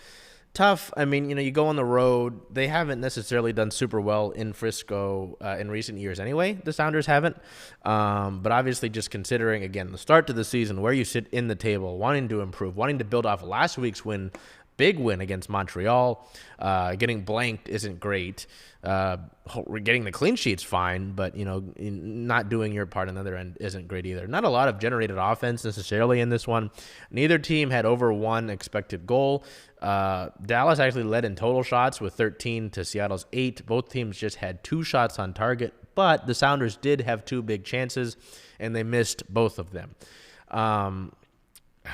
tough. I mean, you go on the road. They haven't necessarily done super well in Frisco in recent years anyway. The Sounders haven't. But obviously just considering, again, the start to the season, where you sit in the table, wanting to improve, wanting to build off last week's win, big win against Montreal. Getting blanked isn't great. Getting the clean sheet's fine, but, not doing your part on the other end isn't great either. Not a lot of generated offense necessarily in this one. Neither team had over 1 expected goal. Dallas actually led in total shots with 13 to Seattle's 8. Both teams just had 2 shots on target, but the Sounders did have 2 big chances, and they missed both of them.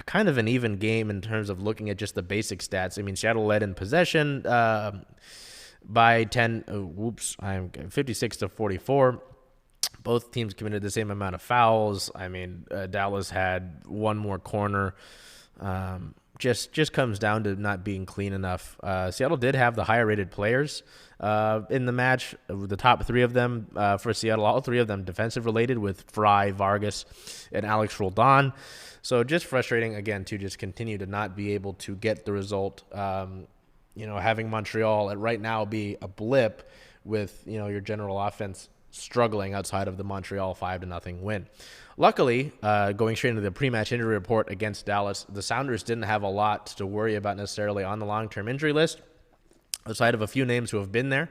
Kind of an even game in terms of looking at just the basic stats. I mean, Seattle led in possession by 56 to 44. Both teams committed the same amount of fouls. I mean, Dallas had 1 more corner. Just comes down to not being clean enough. Seattle did have the higher rated players in the match. The top 3 of them for Seattle, all 3 of them defensive related, with Fry, Vargas, and Alex Roldan. So just frustrating, again, to just continue to not be able to get the result. Having Montreal right now be a blip with, your general offense struggling outside of the Montreal 5-0 win. Luckily, going straight into the pre-match injury report against Dallas, the Sounders didn't have a lot to worry about necessarily on the long-term injury list, outside of a few names who have been there.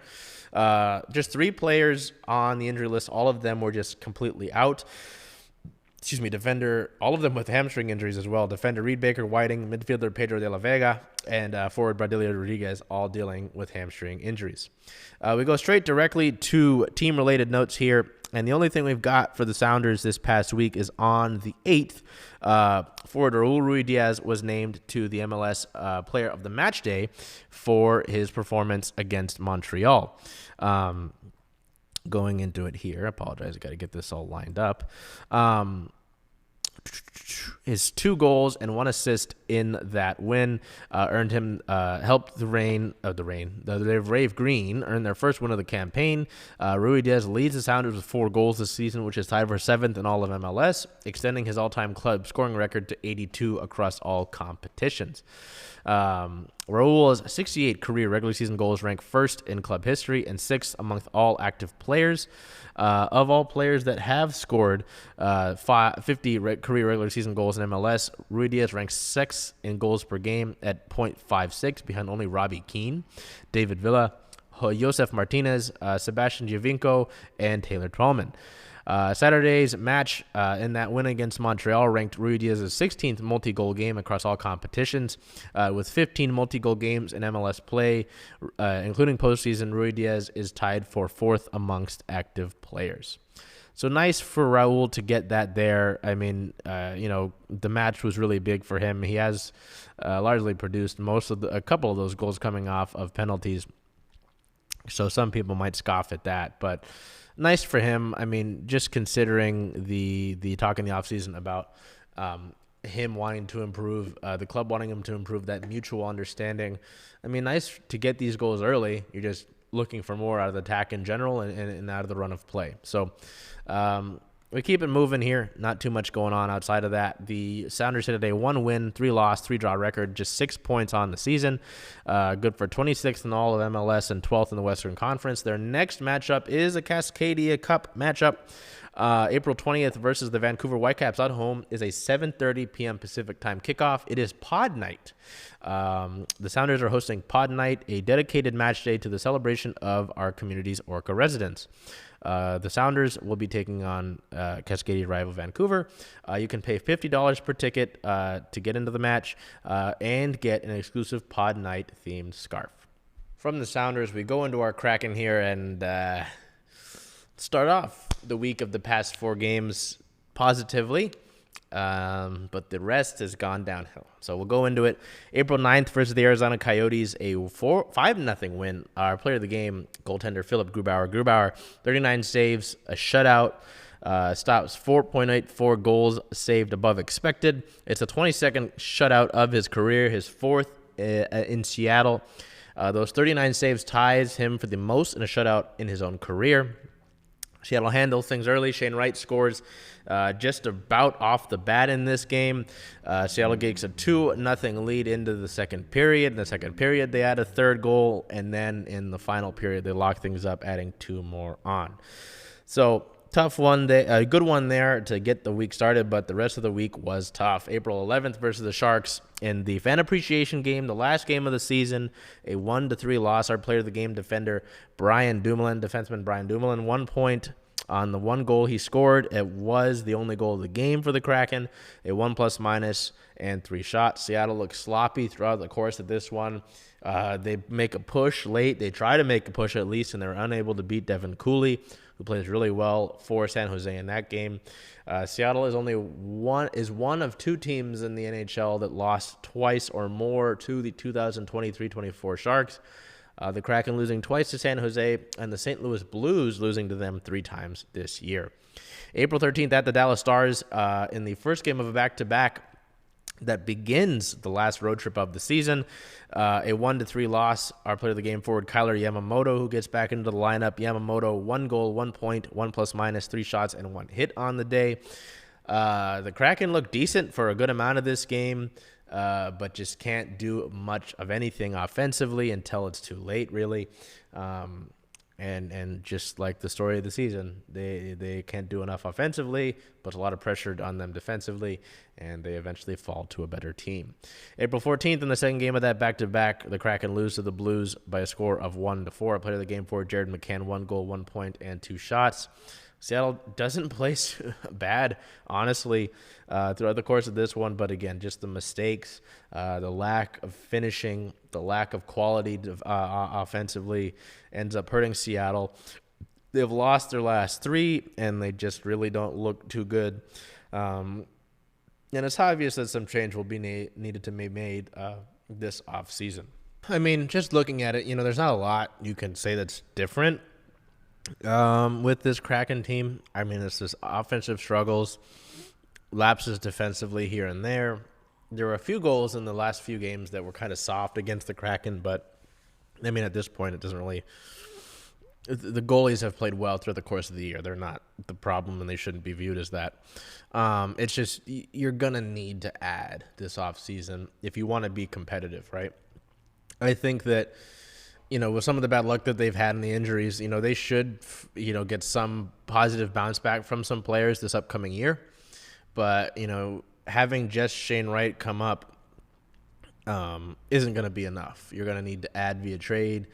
Just 3 players on the injury list. All of them were just completely out. Defender, all of them with hamstring injuries as well. Defender Reed Baker-Whiting, midfielder Pedro de la Vega, and forward Bradilia Rodriguez, all dealing with hamstring injuries. We go directly to team-related notes here, and the only thing we've got for the Sounders this past week is on the 8th. Forward Raul Ruidiaz was named to the MLS Player of the Match Day for his performance against Montreal. Going into it here, I apologize, I got to get this all lined up. His 2 goals and 1 assist in that win earned him, helped the Rave Green earn their first win of the campaign. Ruidiaz leads the Sounders with 4 goals this season, which is tied for 7th in all of MLS, extending his all-time club scoring record to 82 across all competitions. Raul's 68 career regular season goals rank first in club history and sixth amongst all active players. Of all players that have scored 50 career regular season goals in MLS, Ruidiaz ranks sixth in goals per game at .56, behind only Robbie Keane, David Villa, Josef Martinez, Sebastian Giovinco, and Taylor Twellman. Saturday's match in that win against Montreal ranked Ruidiaz's 16th multi-goal game across all competitions. With 15 multi-goal games in MLS play, including postseason, Ruidiaz is tied for fourth amongst active players. So nice for Raul to get that there. I mean, the match was really big for him. He has largely produced a couple of those goals coming off of penalties. So some people might scoff at that, but nice for him. I mean, just considering the talk in the offseason about him wanting to improve, the club wanting him to improve, that mutual understanding. I mean, nice to get these goals early. You're just looking for more out of the attack in general and out of the run of play. So we keep it moving here. Not too much going on outside of that. The Sounders hit a 1 win, 3 loss, 3 draw record, just 6 points on the season. Good for 26th in all of MLS and 12th in the Western Conference. Their next matchup is a Cascadia Cup matchup. April 20th versus the Vancouver Whitecaps at home is a 7:30 p.m. Pacific time kickoff. It is Pod Night. The Sounders are hosting Pod Night, a dedicated match day to the celebration of our community's Orca residents. The Sounders will be taking on Cascadia rival Vancouver. You can pay $50 per ticket to get into the match and get an exclusive Pod Night themed scarf. From the Sounders, we go into our Kraken here and start off the week of the past 4 games positively, but the rest has gone downhill. So we'll go into it. April 9th versus the Arizona Coyotes, a 5-0 win. Our player of the game, goaltender Philip Grubauer, 39 saves, a shutout, stops 4.84 goals saved above expected. It's the 22nd shutout of his career, his 4th in Seattle. Those 39 saves ties him for the most in a shutout in his own career. Seattle handles things early. Shane Wright scores just about off the bat in this game. Seattle gets a 2-0 lead into the second period. In the second period, they add a third goal, and then in the final period, they lock things up, adding 2 more on. So tough one, a good one there to get the week started, but the rest of the week was tough. April 11th versus the Sharks in the fan appreciation game, the last game of the season, a 1-3 loss. Our player of the game, defenseman Brian Dumoulin, 1 point on the 1 goal he scored. It was the only goal of the game for the Kraken, a 1+- and 3 shots. Seattle looked sloppy throughout the course of this one. They make a push late. They try to make a push at least, and they're unable to beat Devin Cooley, who plays really well for San Jose in that game. Seattle is one of 2 teams in the NHL that lost twice or more to the 2023-24 Sharks. The Kraken losing twice to San Jose, and the St. Louis Blues losing to them 3 times this year. April 13th at the Dallas Stars in the first game of a back-to-back that begins the last road trip of the season. A 1-3 loss. Our player of the game forward, Kyler Yamamoto, who gets back into the lineup. Yamamoto, 1 goal, 1 point, 1+-, 3 shots, and 1 hit on the day. The Kraken looked decent for a good amount of this game, but just can't do much of anything offensively until it's too late, really. And just like the story of the season, they can't do enough offensively, puts a lot of pressure on them defensively, and they eventually fall to a better team. April 14th, in the second game of that back-to-back, the Kraken lose to the Blues by a score of 1-4. Player of the game for Jared McCann, 1 goal, 1 point, and 2 shots. Seattle doesn't play bad, honestly, throughout the course of this one. But again, just the mistakes, the lack of finishing, the lack of quality offensively ends up hurting Seattle. They've lost their last 3, and they just really don't look too good. And it's obvious that some change will be needed to be made this offseason. I mean, just looking at it, there's not a lot you can say that's different. With this Kraken team. I mean, it's just offensive struggles, lapses defensively here and there. There were a few goals in the last few games that were kind of soft against the Kraken, but I mean, at this point, it doesn't really. The goalies have played well throughout the course of the year. They're not the problem, and they shouldn't be viewed as that. It's just you're gonna need to add this offseason if you want to be competitive, right? I think that, with some of the bad luck that they've had in the injuries, they should, get some positive bounce back from some players this upcoming year. But, having just Shane Wright come up isn't going to be enough. You're going to need to add via trade.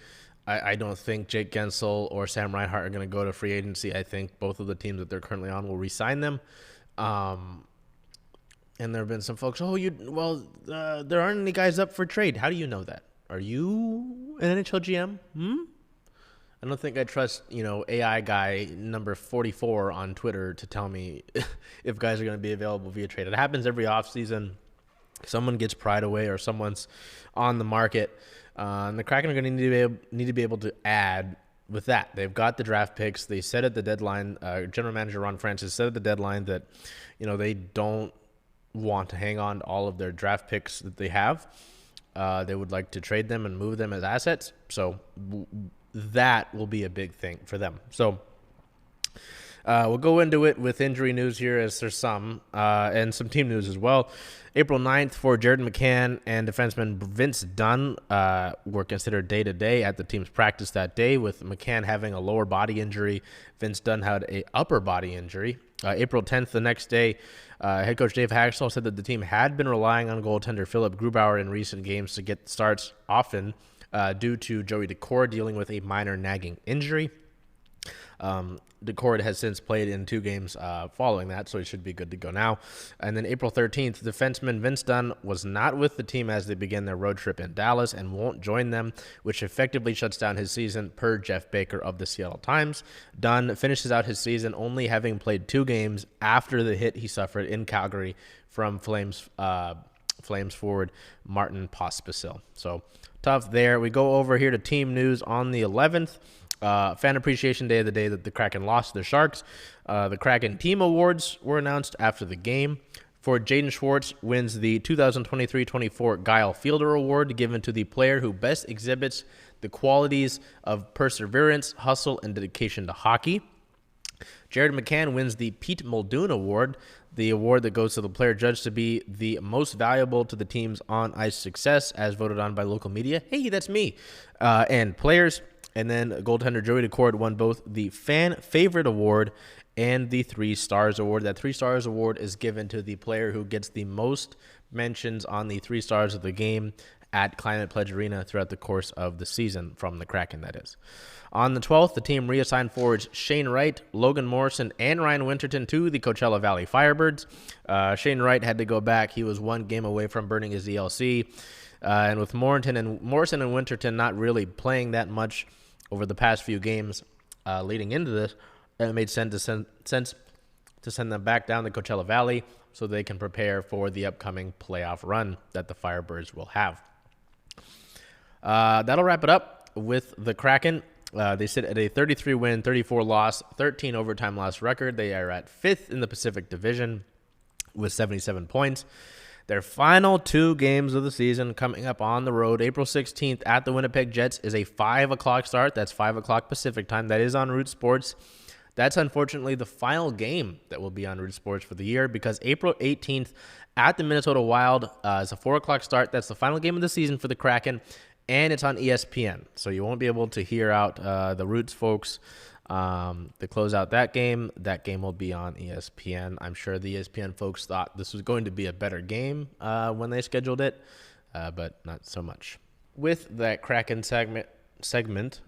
I don't think Jake Gensel or Sam Reinhart are going to go to free agency. I think both of the teams that they're currently on will re-sign them. And there have been some folks, there aren't any guys up for trade. How do you know that? Are you an NHL GM? I don't think I trust, AI guy number 44 on Twitter to tell me if guys are going to be available via trade. It happens every offseason. Someone gets pried away or someone's on the market. And the Kraken are going to need to be able to add with that. They've got the draft picks. They said at the deadline, General Manager Ron Francis said at the deadline that, they don't want to hang on to all of their draft picks that they have. They would like to trade them and move them as assets. So that will be a big thing for them. So we'll go into it with injury news here, as there's some, and some team news as well. April 9th for Jared McCann and defenseman Vince Dunn were considered day-to-day at the team's practice that day, with McCann having a lower body injury. Vince Dunn had a upper body injury. April 10th, the next day, head coach Dave Haxtell said that the team had been relying on goaltender Philip Grubauer in recent games to get starts often due to Joey Daccord dealing with a minor nagging injury. Daccord has since played in 2 games following that, so he should be good to go now. And then April 13th, defenseman Vince Dunn was not with the team as they begin their road trip in Dallas and won't join them, which effectively shuts down his season, per Jeff Baker of the Seattle Times. Dunn finishes out his season only having played 2 games after the hit he suffered in Calgary from Flames forward Martin Pospisil. So tough there. We go over here to team news on the 11th. Fan Appreciation Day, the day that the Kraken lost to the Sharks. The Kraken Team Awards were announced after the game. For Jaden Schwartz wins the 2023-24 Guile Fielder Award, given to the player who best exhibits the qualities of perseverance, hustle, and dedication to hockey. Jared McCann wins the Pete Muldoon Award, the award that goes to the player judged to be the most valuable to the team's on-ice success, as voted on by local media. Hey, that's me. And players. And then goaltender Joey Daccord won both the Fan Favorite Award and the 3 Stars Award. That 3 Stars Award is given to the player who gets the most mentions on the 3 stars of the game at Climate Pledge Arena throughout the course of the season, from the Kraken, that is. On the 12th, the team reassigned forwards Shane Wright, Logan Morrison, and Ryan Winterton to the Coachella Valley Firebirds. Shane Wright had to go back. He was 1 game away from burning his ELC. And with Morrison and Winterton not really playing that much over the past few games leading into this, it made sense to send them back down the Coachella Valley so they can prepare for the upcoming playoff run that the Firebirds will have. That'll wrap it up with the Kraken. They sit at a 33-win, 34-loss, 13 overtime loss record. They are at 5th in the Pacific Division with 77 points. Their final 2 games of the season coming up on the road. April 16th at the Winnipeg Jets is a 5 o'clock start. That's 5 o'clock Pacific time. That is on Root Sports. That's unfortunately the final game that will be on Root Sports for the year, because April 18th at the Minnesota Wild is a 4 o'clock start. That's the final game of the season for the Kraken, and it's on ESPN. So you won't be able to hear out the Roots folks to close out that game. That game will be on ESPN. I'm sure the ESPN folks thought this was going to be a better game when they scheduled it, but not so much. With that Kraken segment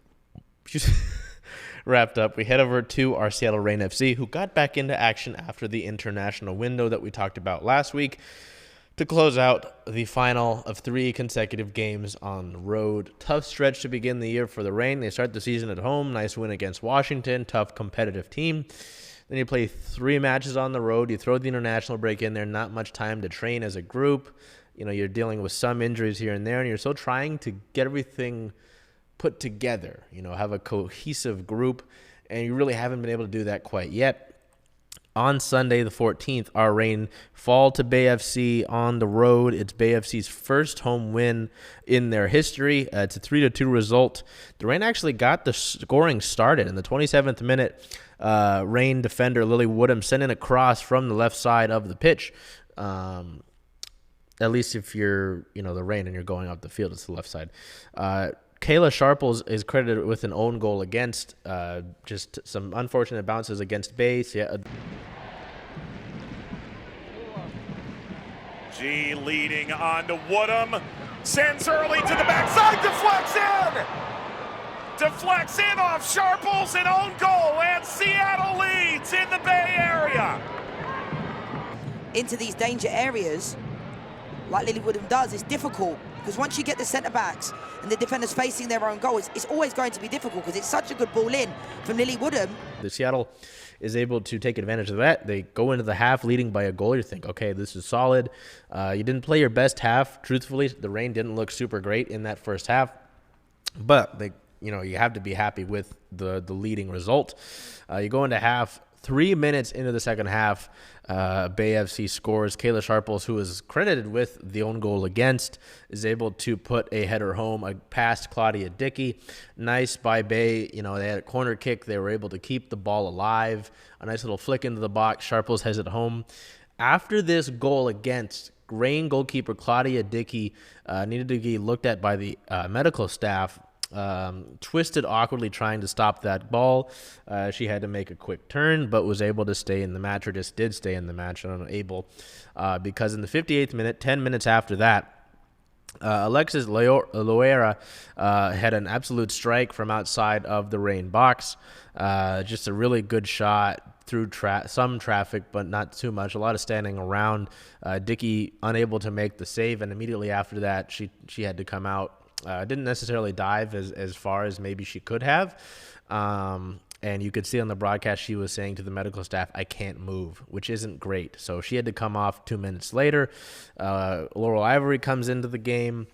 wrapped up, we head over to our Seattle Reign FC, who got back into action after the international window that we talked about last week, to close out the final of 3 consecutive games on the road. Tough stretch to begin the year for the Reign. They start the season at home. Nice win against Washington. Tough, competitive team. Then you play 3 matches on the road. You throw the international break in there. Not much time to train as a group. You're dealing with some injuries here and there, and you're still trying to get everything put together. Have a cohesive group, and you really haven't been able to do that quite yet. On Sunday, the 14th, our Reign fall to Bay FC on the road. It's Bay FC's first home win in their history. It's a 3-2 result. The Reign actually got the scoring started in the 27th minute. Reign defender Lily Woodham sent in a cross from the left side of the pitch. at least if you're, the Reign and you're going up the field, it's the left side. Kayla Sharples is credited with an own goal against, just some unfortunate bounces against base. Yeah. G leading on to Woodham. Sends early to the backside, deflects in off Sharples, an own goal, and Seattle leads in the Bay Area. Into these danger areas, like Lily Woodham does, it's difficult, because once you get the centre-backs and the defenders facing their own goal, it's always going to be difficult, because it's such a good ball in from Lily Woodham. The Seattle is able to take advantage of that. They go into the half leading by a goal. You think, okay, this is solid. You didn't play your best half. Truthfully, the Reign didn't look super great in that first half, but you have to be happy with the leading result. You go into half. 3 minutes into the second half, Bay FC scores. Kayla Sharples, who is credited with the own goal against, is able to put a header home, a pass Claudia Dickey. Nice by Bay. They had a corner kick. They were able to keep the ball alive. A nice little flick into the box. Sharples has it home. After this goal against, Reign goalkeeper Claudia Dickey needed to be looked at by the medical staff. Twisted awkwardly trying to stop that ball. She had to make a quick turn, but was able to stay in the match, or just did stay in the match, unable, because in the 58th minute, 10 minutes after that, Alexis Loera had an absolute strike from outside of the Reign box. Just a really good shot through some traffic, but not too much. A lot of standing around. Dickey unable to make the save, and immediately after that, she had to come out. Didn't necessarily dive as far as maybe she could have. And you could see on the broadcast she was saying to the medical staff, "I can't move," which isn't great. So she had to come off 2 minutes later. Laurel Ivory comes into the game.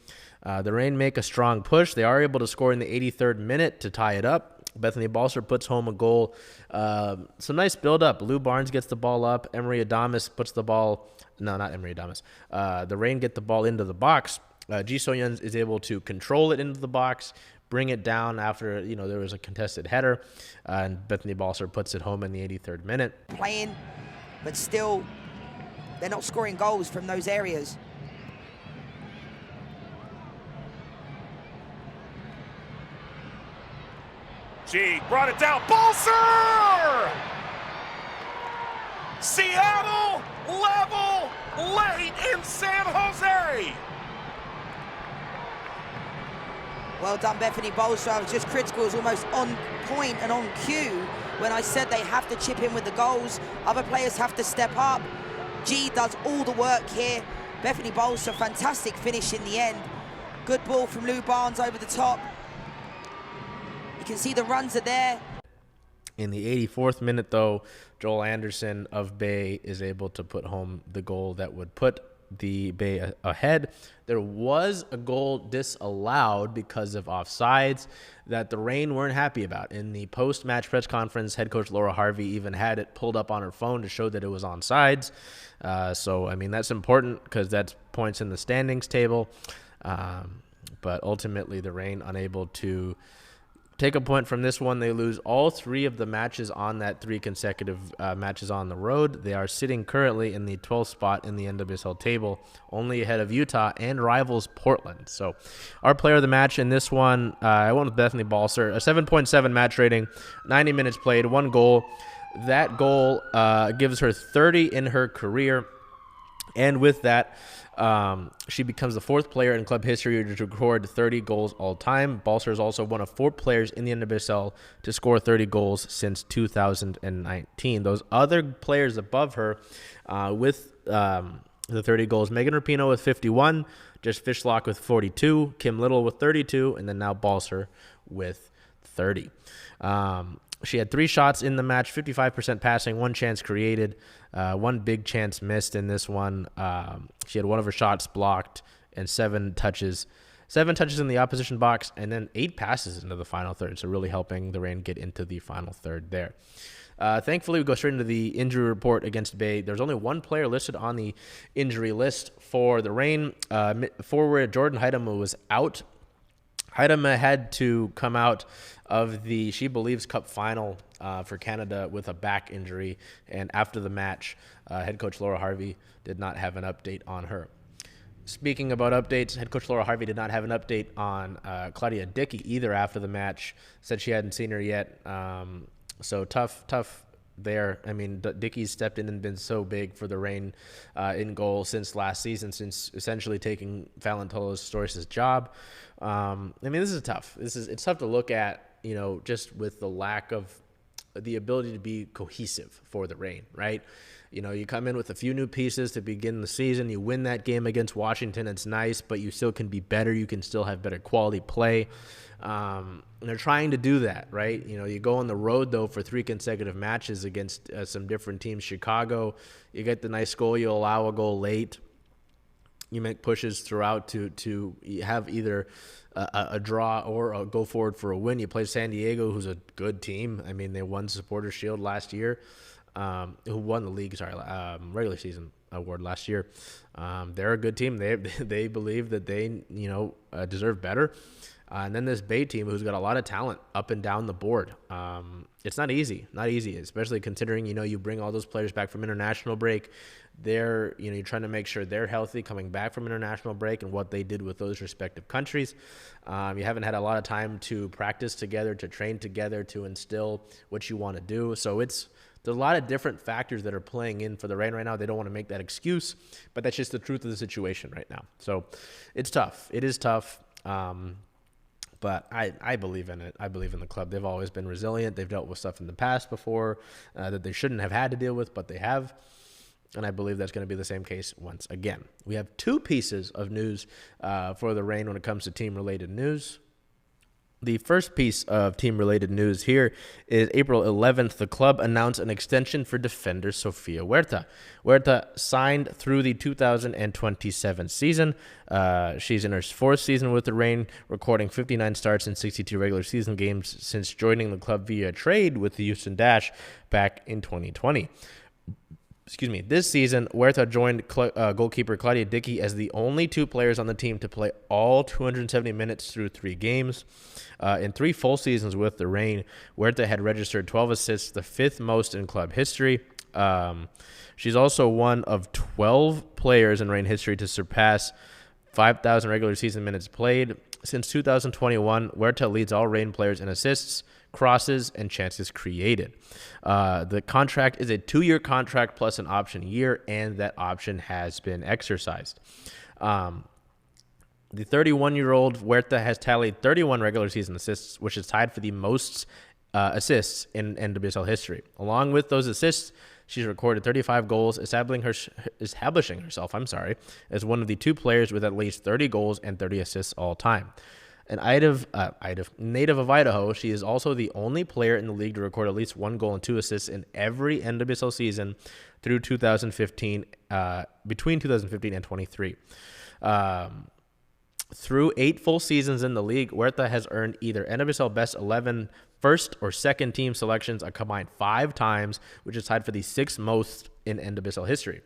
The Reign make a strong push. They are able to score in the 83rd minute to tie it up. Bethany Balser puts home a goal. Some nice build-up. Lou Barnes gets the ball up. Emery Adamas puts the ball. No, not Emery Adamas. The Reign get the ball into the box. Ji So-yeon is able to control it into the box, bring it down after, there was a contested header, and Bethany Balser puts it home in the 83rd minute. Playing, but still, they're not scoring goals from those areas. G brought it down, Balser! Seattle level late in San Jose. Well done, Bethany Balser. I was just critical. It was almost on point and on cue when I said they have to chip in with the goals. Other players have to step up. G does all the work here. Bethany Balser, fantastic finish in the end. Good ball from Lou Barnes over the top. You can see the runs are there. In the 84th minute, though, Joel Anderson of Bay is able to put home the goal that would put the Bay ahead. There was a goal disallowed because of offsides that the Reign weren't happy about. In the post-match press conference, head coach Laura Harvey even had it pulled up on her phone to show that it was onside. So, I mean, that's important because that's points in the standings table. But ultimately, the Reign unable to take a point from this one. They lose all 3 of the matches on that 3 consecutive matches on the road. They are sitting currently in the 12th spot in the NWSL table, only ahead of Utah and rivals Portland. So our player of the match in this one, I went with Bethany Balser, a 7.7 match rating, 90 minutes played, 1 goal. That goal gives her 30 in her career. And with that, she becomes the 4th player in club history to record 30 goals all time. Balser is also one of 4 players in the NWSL to score 30 goals since 2019. Those other players above her with the 30 goals, Megan Rapinoe with 51, Jess Fishlock with 42, Kim Little with 32, and then now Balser with 30. She had 3 shots in the match, 55% passing, 1 chance created, 1 big chance missed in this one. She had 1 of her shots blocked and 7 touches in the opposition box, and then 8 passes into the final third. So really helping the Reign get into the final third there. Thankfully, we go straight into the injury report against Bay. There's only 1 player listed on the injury list for the Reign. Forward Jordan Heidema was out. Heidema had to come out of the She Believes Cup final for Canada with a back injury, and after the match, head coach Laura Harvey did not have an update on her. Speaking about updates, head coach Laura Harvey did not have an update on Claudia Dickey either after the match. Said she hadn't seen her yet. So tough there. I mean, Dickey's stepped in and been so big for the Reign in goal since last season, since essentially taking Valentola Storis' job. I mean, this is tough. It's tough to look at, just with the lack of the ability to be cohesive for the Reign, right? You come in with a few new pieces to begin the season. You win that game against Washington. It's nice, but you still can be better. You can still have better quality play. And they're trying to do that, right? You go on the road, though, for 3 consecutive matches against some different teams. Chicago, you get the nice goal. You allow a goal late. You make pushes throughout to have either a draw or go forward for a win. You play San Diego, who's a good team. I mean, they won Supporters Shield last year. Who won the league, regular season award last year. They're a good team. They believe that they, deserve better. And then this Bay team who's got a lot of talent up and down the board. It's not easy, especially considering, you bring all those players back from international break. You're trying to make sure they're healthy coming back from international break and what they did with those respective countries. You haven't had a lot of time to practice together, to train together, to instill what you want to do. So there's a lot of different factors that are playing in for the Reign right now. They don't want to make that excuse, but that's just the truth of the situation right now. So it's tough. It is tough. But I believe in it. I believe in the club. They've always been resilient. They've dealt with stuff in the past before that they shouldn't have had to deal with, but they have. And I believe that's going to be the same case once again. We have 2 pieces of news for the Reign when it comes to team-related news. The first piece of team-related news here is April 11th. The club announced an extension for defender Sofia Huerta. Huerta signed through the 2027 season. She's in her 4th season with the Reign, recording 59 starts in 62 regular season games since joining the club via trade with the Houston Dash back in 2020. This season, Huerta joined goalkeeper Claudia Dickey as the only 2 players on the team to play all 270 minutes through 3 games. In 3 full seasons with the Reign, Huerta had registered 12 assists, the 5th most in club history. She's also one of 12 players in Reign history to surpass 5,000 regular season minutes played. Since 2021, Huerta leads all Reign players in assists, crosses, and chances created. The contract is a 2-year contract plus an option year, and that option has been exercised. The 31-year-old Huerta has tallied 31 regular season assists, which is tied for the most assists in NWSL history. Along with those assists, she's recorded 35 goals, establishing herself as one of the 2 players with at least 30 goals and 30 assists all time. Native of Idaho, she is also the only player in the league to record at least 1 goal and 2 assists in every NWSL season through 2015, between 2015 and 23. Through 8 full seasons in the league, Huerta has earned either NWSL Best 11 first or second team selections a combined 5 times, which is tied for the 6th most in NWSL history.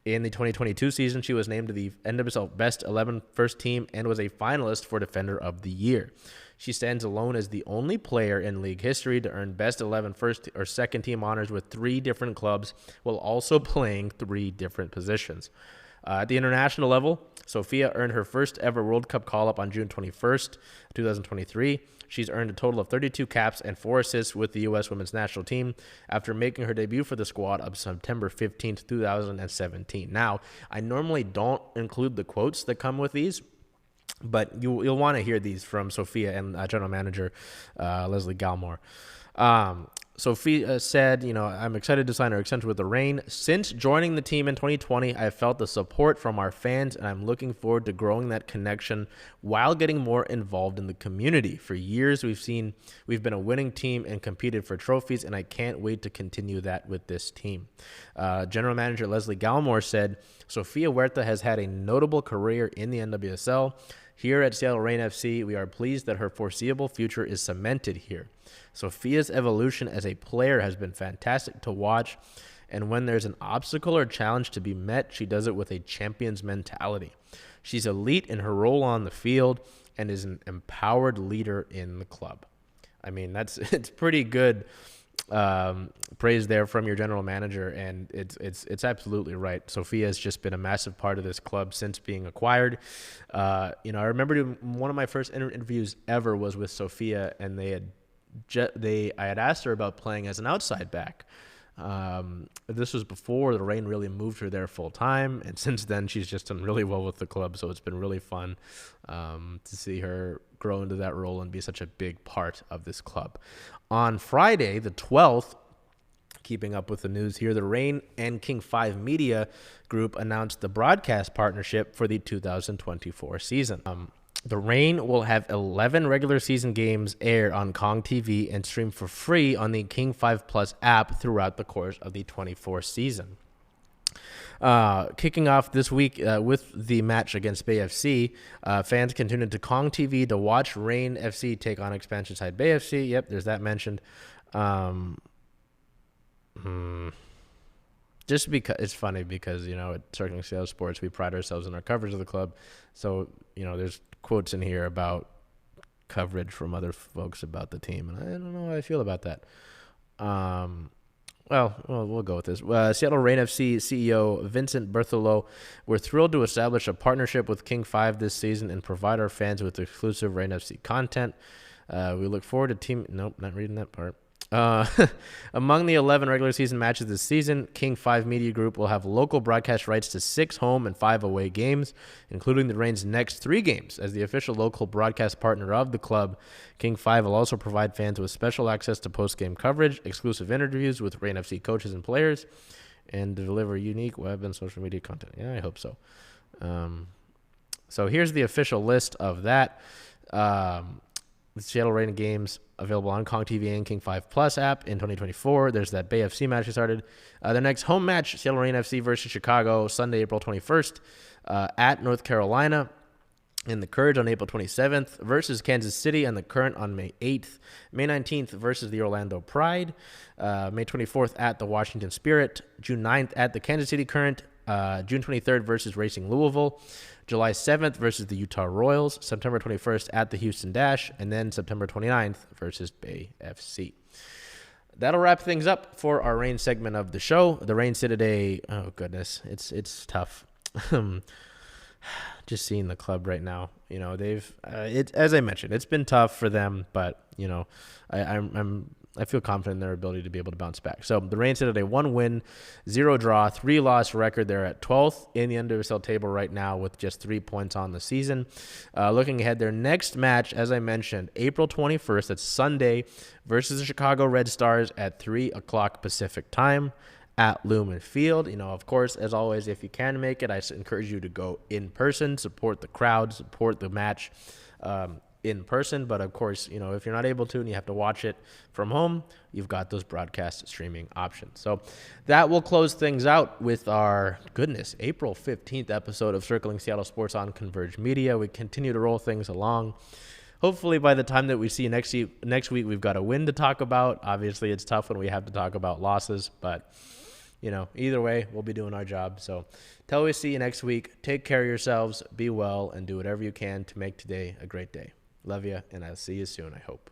In the 2022 season, she was named to the NWSL Best 11 first team and was a finalist for Defender of the Year. She stands alone as the only player in league history to earn Best 11 first or second team honors with 3 different clubs while also playing 3 different positions. At the international level, Sofia earned her first ever World Cup call-up on June 21st, 2023. She's earned a total of 32 caps and 4 assists with the U.S. women's national team after making her debut for the squad on September 15th, 2017. Now, I normally don't include the quotes that come with these, but you'll want to hear these from Sofia and general manager Leslie Galmore. Sophia said, I'm excited to sign her extension with the Reign. Since joining the team in 2020, I've felt the support from our fans, and I'm looking forward to growing that connection while getting more involved in the community. For years, we've been a winning team and competed for trophies, and I can't wait to continue that with this team. General Manager Leslie Galmore said, Sofia Huerta has had a notable career in the NWSL. Here at Seattle Reign FC, we are pleased that her foreseeable future is cemented here. Sofia's evolution as a player has been fantastic to watch, and when there's an obstacle or challenge to be met, she does it with a champion's mentality. She's elite in her role on the field and is an empowered leader in the club. I mean, it's pretty good praise there from your general manager, and it's absolutely right. Sophia has just been a massive part of this club since being acquired. I remember one of my first interviews ever was with Sophia, and I had asked her about playing as an outside back. This was before the Reign really moved her there full time, and since then she's just done really well with the club. So it's been really fun to see her grow into that role and be such a big part of this club. On Friday, the 12th, keeping up with the news here, the Reign and King 5 Media Group announced the broadcast partnership for the 2024 season. The Reign will have 11 regular season games air on Kong TV and stream for free on the King 5 Plus app throughout the course of the 24 season. Kicking off this week with the match against Bay FC, fans can tune into Kong TV to watch Reign FC take on expansion side Bay FC. Yep, there's that mentioned. Just because it's funny because, at Circling Seattle Sports, we pride ourselves in our coverage of the club. So, there's quotes in here about coverage from other folks about the team. And I don't know how I feel about that. Well, we'll go with this. Seattle Reign FC CEO Vincent Berthelot, we're thrilled to establish a partnership with King 5 this season and provide our fans with exclusive Reign FC content. We look forward to team... Nope, not reading that part. Among the 11 regular season matches this season, King 5 Media Group will have local broadcast rights to 6 home and 5 away games, including the Reign's next 3 games. As the official local broadcast partner of the club, King 5 will also provide fans with special access to post-game coverage, exclusive interviews with Reign FC coaches and players, and to deliver unique web and social media content. Yeah, I hope so. So here's the official list of that. The Seattle Reign games available on Kong TV and King 5 Plus app in 2024. There's that Bay FC match that started. The next home match, Seattle Reign FC versus Chicago, Sunday, April 21st, at North Carolina. In the Courage on April 27th versus Kansas City and the Current on May 8th. May 19th versus the Orlando Pride. May 24th at the Washington Spirit. June 9th at the Kansas City Current. June 23rd versus Racing Louisville. July 7th versus the Utah Royals. September 21st at the Houston Dash. And then September 29th versus Bay FC. That'll wrap things up for our Reign segment of the show. The Reign sit today. Oh, goodness. It's tough. Just seeing the club right now, they've as I mentioned, it's been tough for them, but I feel confident in their ability to be able to bounce back. So the Reign sit at a 1 win, 0 draw, 3 loss record. They're at 12th in the NWSL table right now with just 3 points on the season. Looking ahead, their next match, as I mentioned, April 21st, that's Sunday, versus the Chicago Red Stars at 3 o'clock Pacific time at Lumen Field. Of course, as always, if you can make it, I encourage you to go in person, support the crowd, support the match in person. But of course, if you're not able to and you have to watch it from home, you've got those broadcast streaming options. So that will close things out with our, April 15th episode of Circling Seattle Sports on Converge Media. We continue to roll things along. Hopefully by the time that we see you next week, we've got a win to talk about. Obviously, it's tough when we have to talk about losses, but either way, we'll be doing our job. So till we see you next week, take care of yourselves, be well, and do whatever you can to make today a great day. Love you, and I'll see you soon, I hope.